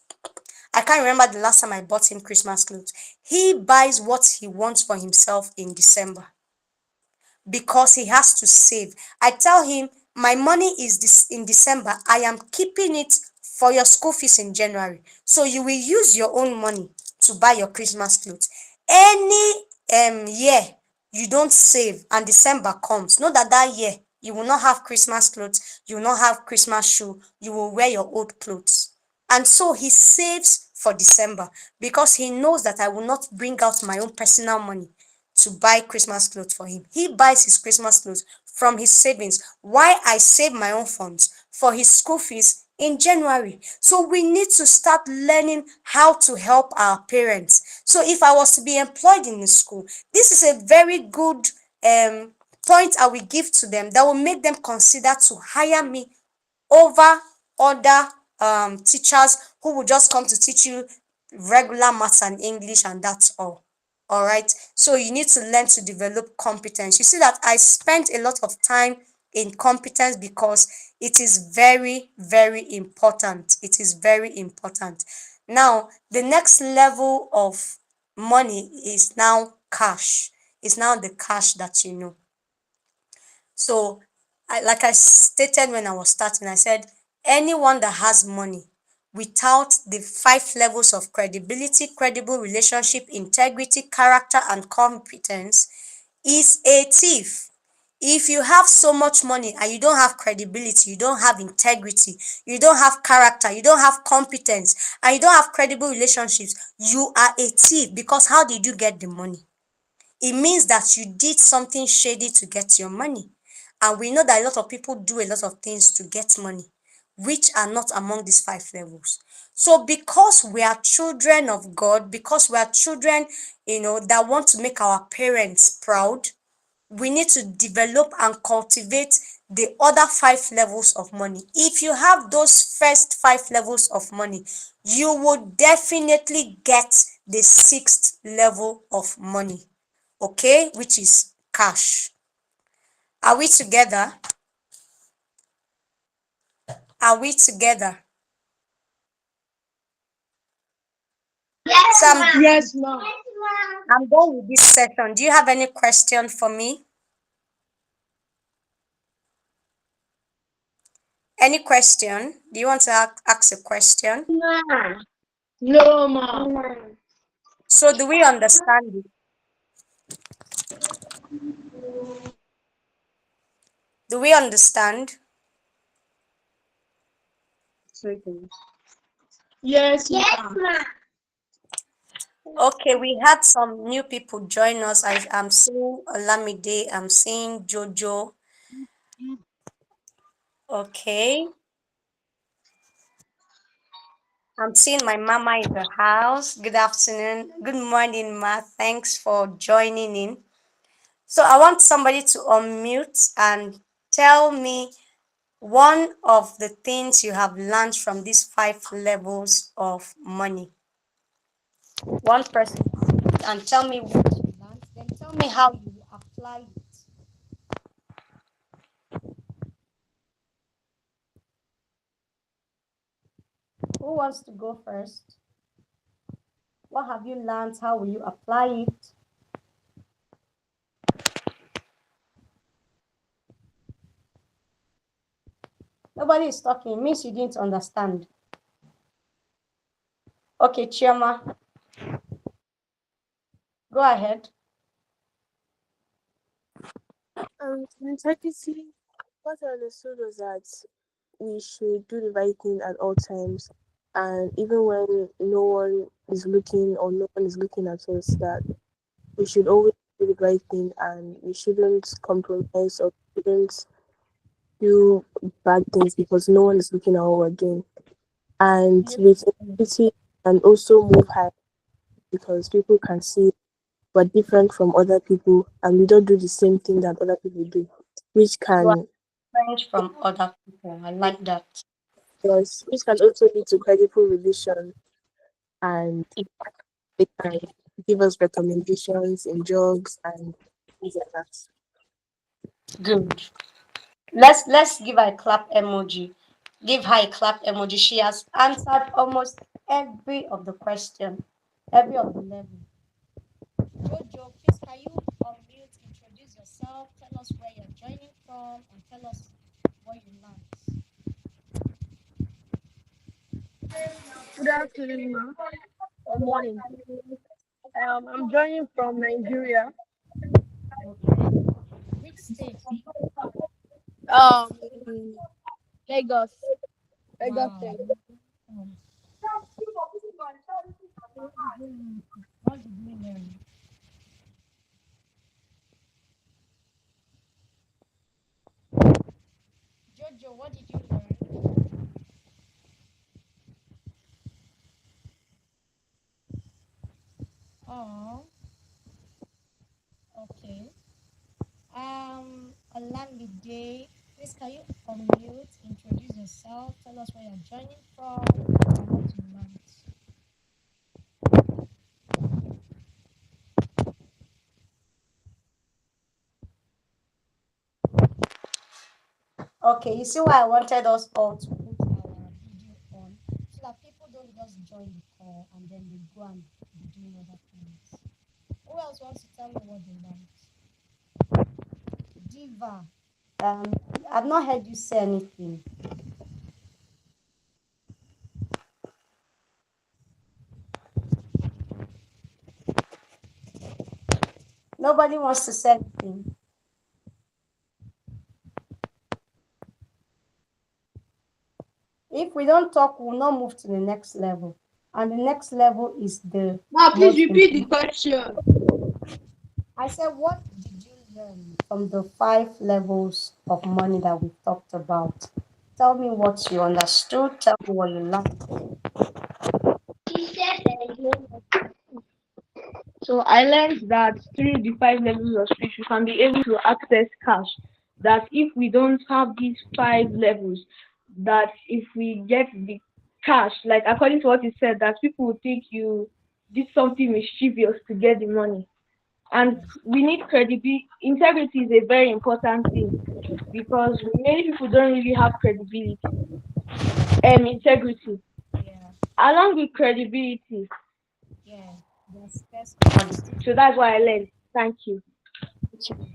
I can't remember the last time I bought him Christmas clothes. He buys what he wants for himself in December because he has to save. I tell him, my money is this in December. I am keeping it for your school fees in January. So you will use your own money to buy your Christmas clothes. Any year you don't save and December comes, know that year you will not have Christmas clothes, you will not have Christmas shoe, you will wear your old clothes. And so he saves for December because he knows that I will not bring out my own personal money to buy Christmas clothes for him. He buys his Christmas clothes from his savings, while I save my own funds for his school fees in January. So we need to start learning how to help our parents. So if I was to be employed in the school, this is a very good point I will give to them that will make them consider to hire me over other teachers who will just come to teach you regular maths and English, and that's all. All right, so you need to learn to develop competence. You see that I spent a lot of time in competence because it is very, very important. It is very important. Now, the next level of money is now cash. It's now the cash that you know. So, like I stated when I was starting, I said anyone that has money without the 5 levels of credibility, credible relationship, integrity, character, and competence is a thief. If you have so much money and you don't have credibility, you don't have integrity, you don't have character, you don't have competence, and you don't have credible relationships, you are a thief. Because how did you get the money? It means that you did something shady to get your money. And we know that a lot of people do a lot of things to get money, which are not among these 5 levels. So because we are children of God, because we are children, that want to make our parents proud, we need to develop and cultivate the other 5 levels of money. If you have those first 5 levels of money, you will definitely get the 6th level of money, okay, which is cash. Are we together? Are we together?
Yes,
So
Yes, ma'am.
I'm done with this session. Do you have any question for me? Any question? Do you want to ask a question?
ma'am.
No, ma'am.
Ma'am.
So do we understand it? Do we understand?
Yes,
Yes,
ma'am.
ma'am.
Okay, we had some new people join us. I'm seeing Olamide, I'm seeing Jojo. Okay. I'm seeing my mama in the house. Good afternoon. Good morning, Ma. Thanks for joining in. So I want somebody to unmute and tell me one of the things you have learned from these 5 levels of money. One person, and tell me what you learned, then tell me how you apply it. Who wants to go first? What have you learned? How will you apply it? Nobody is talking. It means you didn't understand. Okay, Chioma, go ahead.
Integrity, what I understood was that we should do the right thing at all times, and even when no one is looking or no one is looking at us, that we should always do the right thing and we shouldn't compromise or shouldn't do bad things because no one is looking at what we're doing. And with integrity, and also move high because people can see we're different from other people and we don't do the same thing that other people do, which
You are
can
different from other people. I like that.
Yes, which can also lead to credible relation, and they can give us recommendations in jobs and things like that.
Good. Let's give her a clap emoji. Give her a clap emoji. She has answered almost every of the question, every of the level. Jojo, please can you unmute, introduce yourself, tell us where you're joining from, and tell us what you learned.
Good afternoon, ma'am. Good morning. I'm joining from Nigeria.
Okay. Which state?
Um, Lagos, Lagos
Wow.
State.
Um, what did we learn? Jojo, what did you learn? Oh, okay. Olamide, please can you unmute, introduce yourself, tell us where you're joining from, and what you learned. Okay, you see why I wanted us all to put our video on, so that people don't just join the call and then they go and be doing other things. Who else wants to tell me what they learned? Diva, um, I've not heard you say anything. Nobody wants to say anything. If we don't talk, we'll not move to the next level. And the next level is the
Now, please
most
repeat the
important.
question.
I said, what did you learn from the 5 levels of money that we talked about? Tell me what you understood. Tell me what you learned.
So I learned that through the 5 levels of speech, we can be able to access cash. That if we don't have these 5 levels, that if we get the cash, like according to what you said, that people will think you did something mischievous to get the money. And we need credibility. Integrity is a very important thing because many people don't really have credibility and integrity.
Yeah,
Along with credibility,
yeah. Yes, best commodity.
so that's what I learned. Thank you.
So much.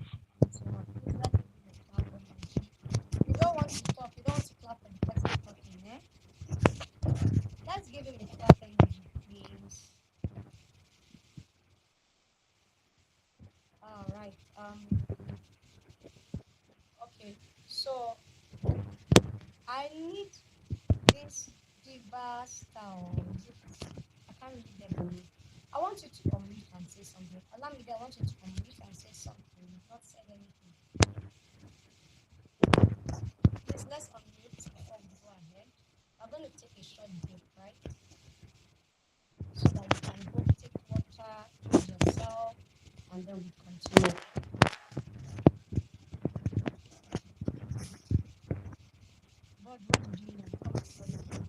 Please let me give a clap emoji. You don't want to talk. You don't want to clap for the person talking, eh? Let's give him a clap emoji, please. All right. Okay. So I need this diva style. I can't really get the name. I want you to unmute and say something. Olamide, I want you to unmute and say something. You've not said anything. Please, let's unmute before we go ahead. I'm going to take a short break, right? So that you can go take water, cleanse yourself, and then we continue. But what did you learn? Come and tell me.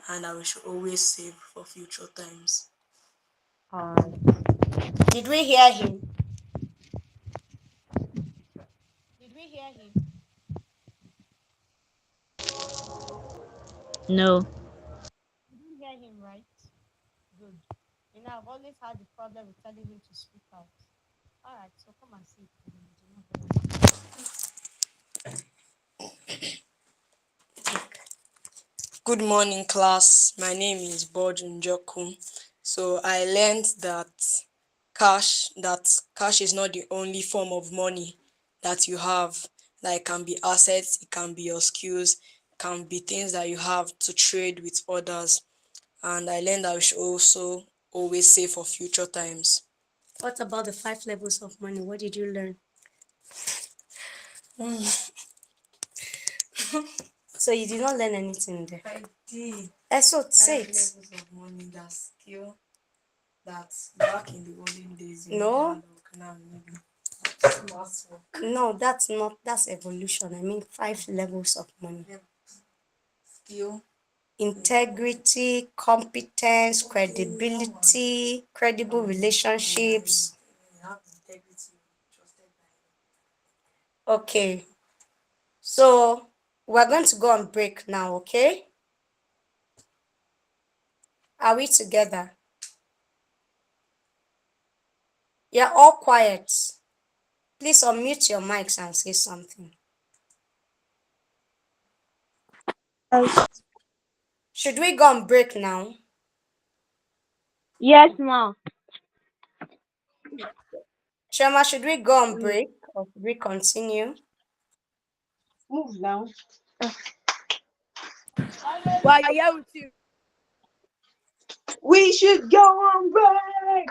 And that we should always save for future times.
All right. Did we hear him? Did we hear him?
No.
You didn't hear him, right? Good. You know, I've always had the problem with telling him to speak out. All right, so come and see
Good morning, class. My name is Bodun Jokum. So I learned that cash is not the only form of money that you have. Like, it can be assets, it can be your skills, it can be things that you have to trade with others. And I learned that we should also always save for future times.
What about the 5 levels of money? What did you learn? So you did not learn anything there.
I did.
So say it.
Levels of money, that skill that back in the olden days,
No.
now maybe
No, that's not. That's evolution. I mean, 5 levels of money.
skill.
Integrity, competence, credibility, credible relationships. Okay. So we're going to go on break now, okay? Are we together? You're all quiet. Please unmute your mics and say something. Should we go on break now?
Yes, ma.
Shema, should we go on break or should we continue?
Move now.
Why are you with you?
We should go on break.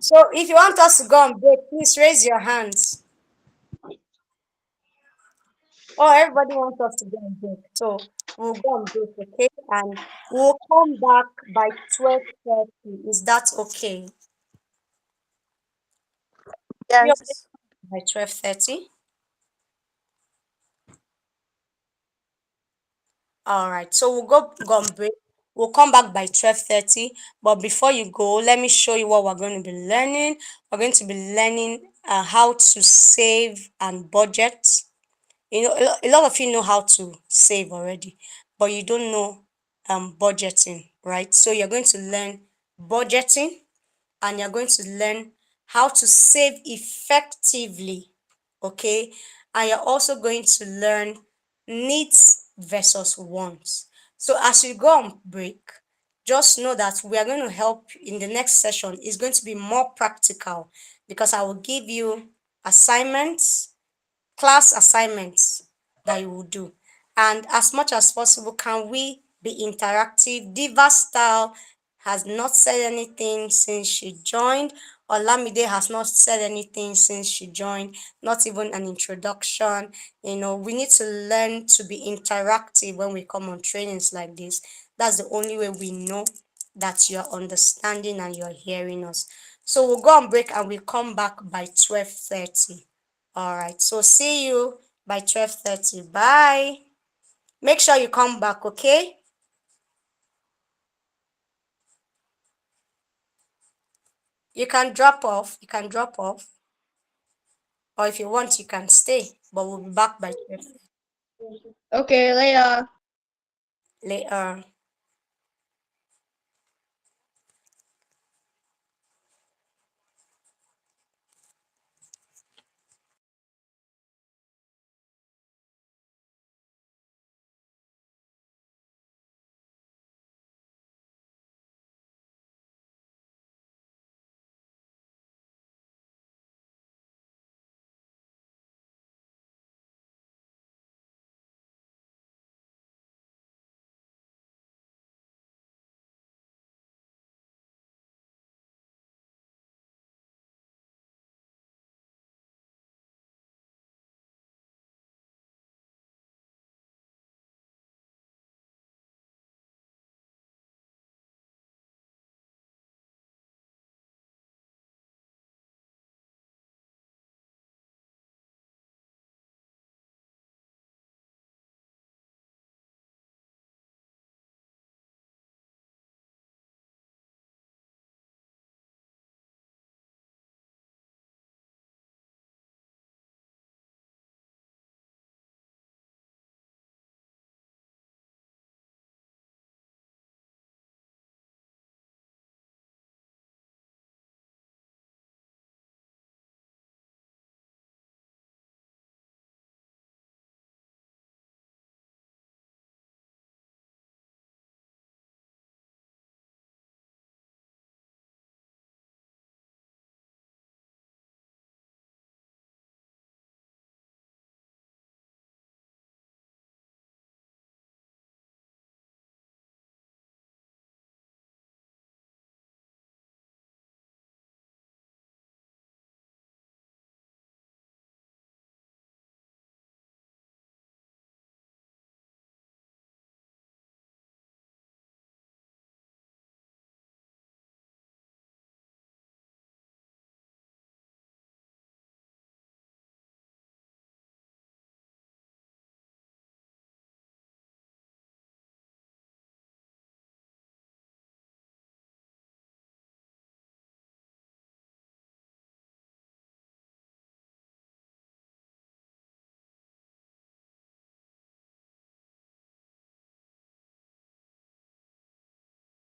So if you want us to go on break, please raise your hands. Oh, everybody wants us to go on break. So we'll go on break, okay? And we'll come back by 12:30. Is that okay?
Yes.
By 12:30? All right. So we'll go on break. We'll come back by 12:30. But before you go, let me show you what we're going to be learning. We're going to be learning how to save and budget. You know, a lot of you know how to save already, but you don't know budgeting, right? So you're going to learn budgeting and you're going to learn how to save effectively, okay? And you're also going to learn needs versus wants. So as you go on break, just know that we are going to help in the next session. Is going to be more practical because I will give you assignments, class assignments that you will do. And as much as possible, can we be interactive? Diva Style has not said anything since she joined. Olamide has not said anything since she joined, not even an introduction. You know, we need to learn to be interactive when we come on trainings like this. That's the only way we know that you're understanding and you're hearing us. So we'll go on break and we'll come back by 12:30. All right, so see you by 12:30. Bye. Make sure you come back, okay? You can drop off. You can drop off. Or if you want, you can stay. But we'll be back by 12:30.
Okay, later.
Later.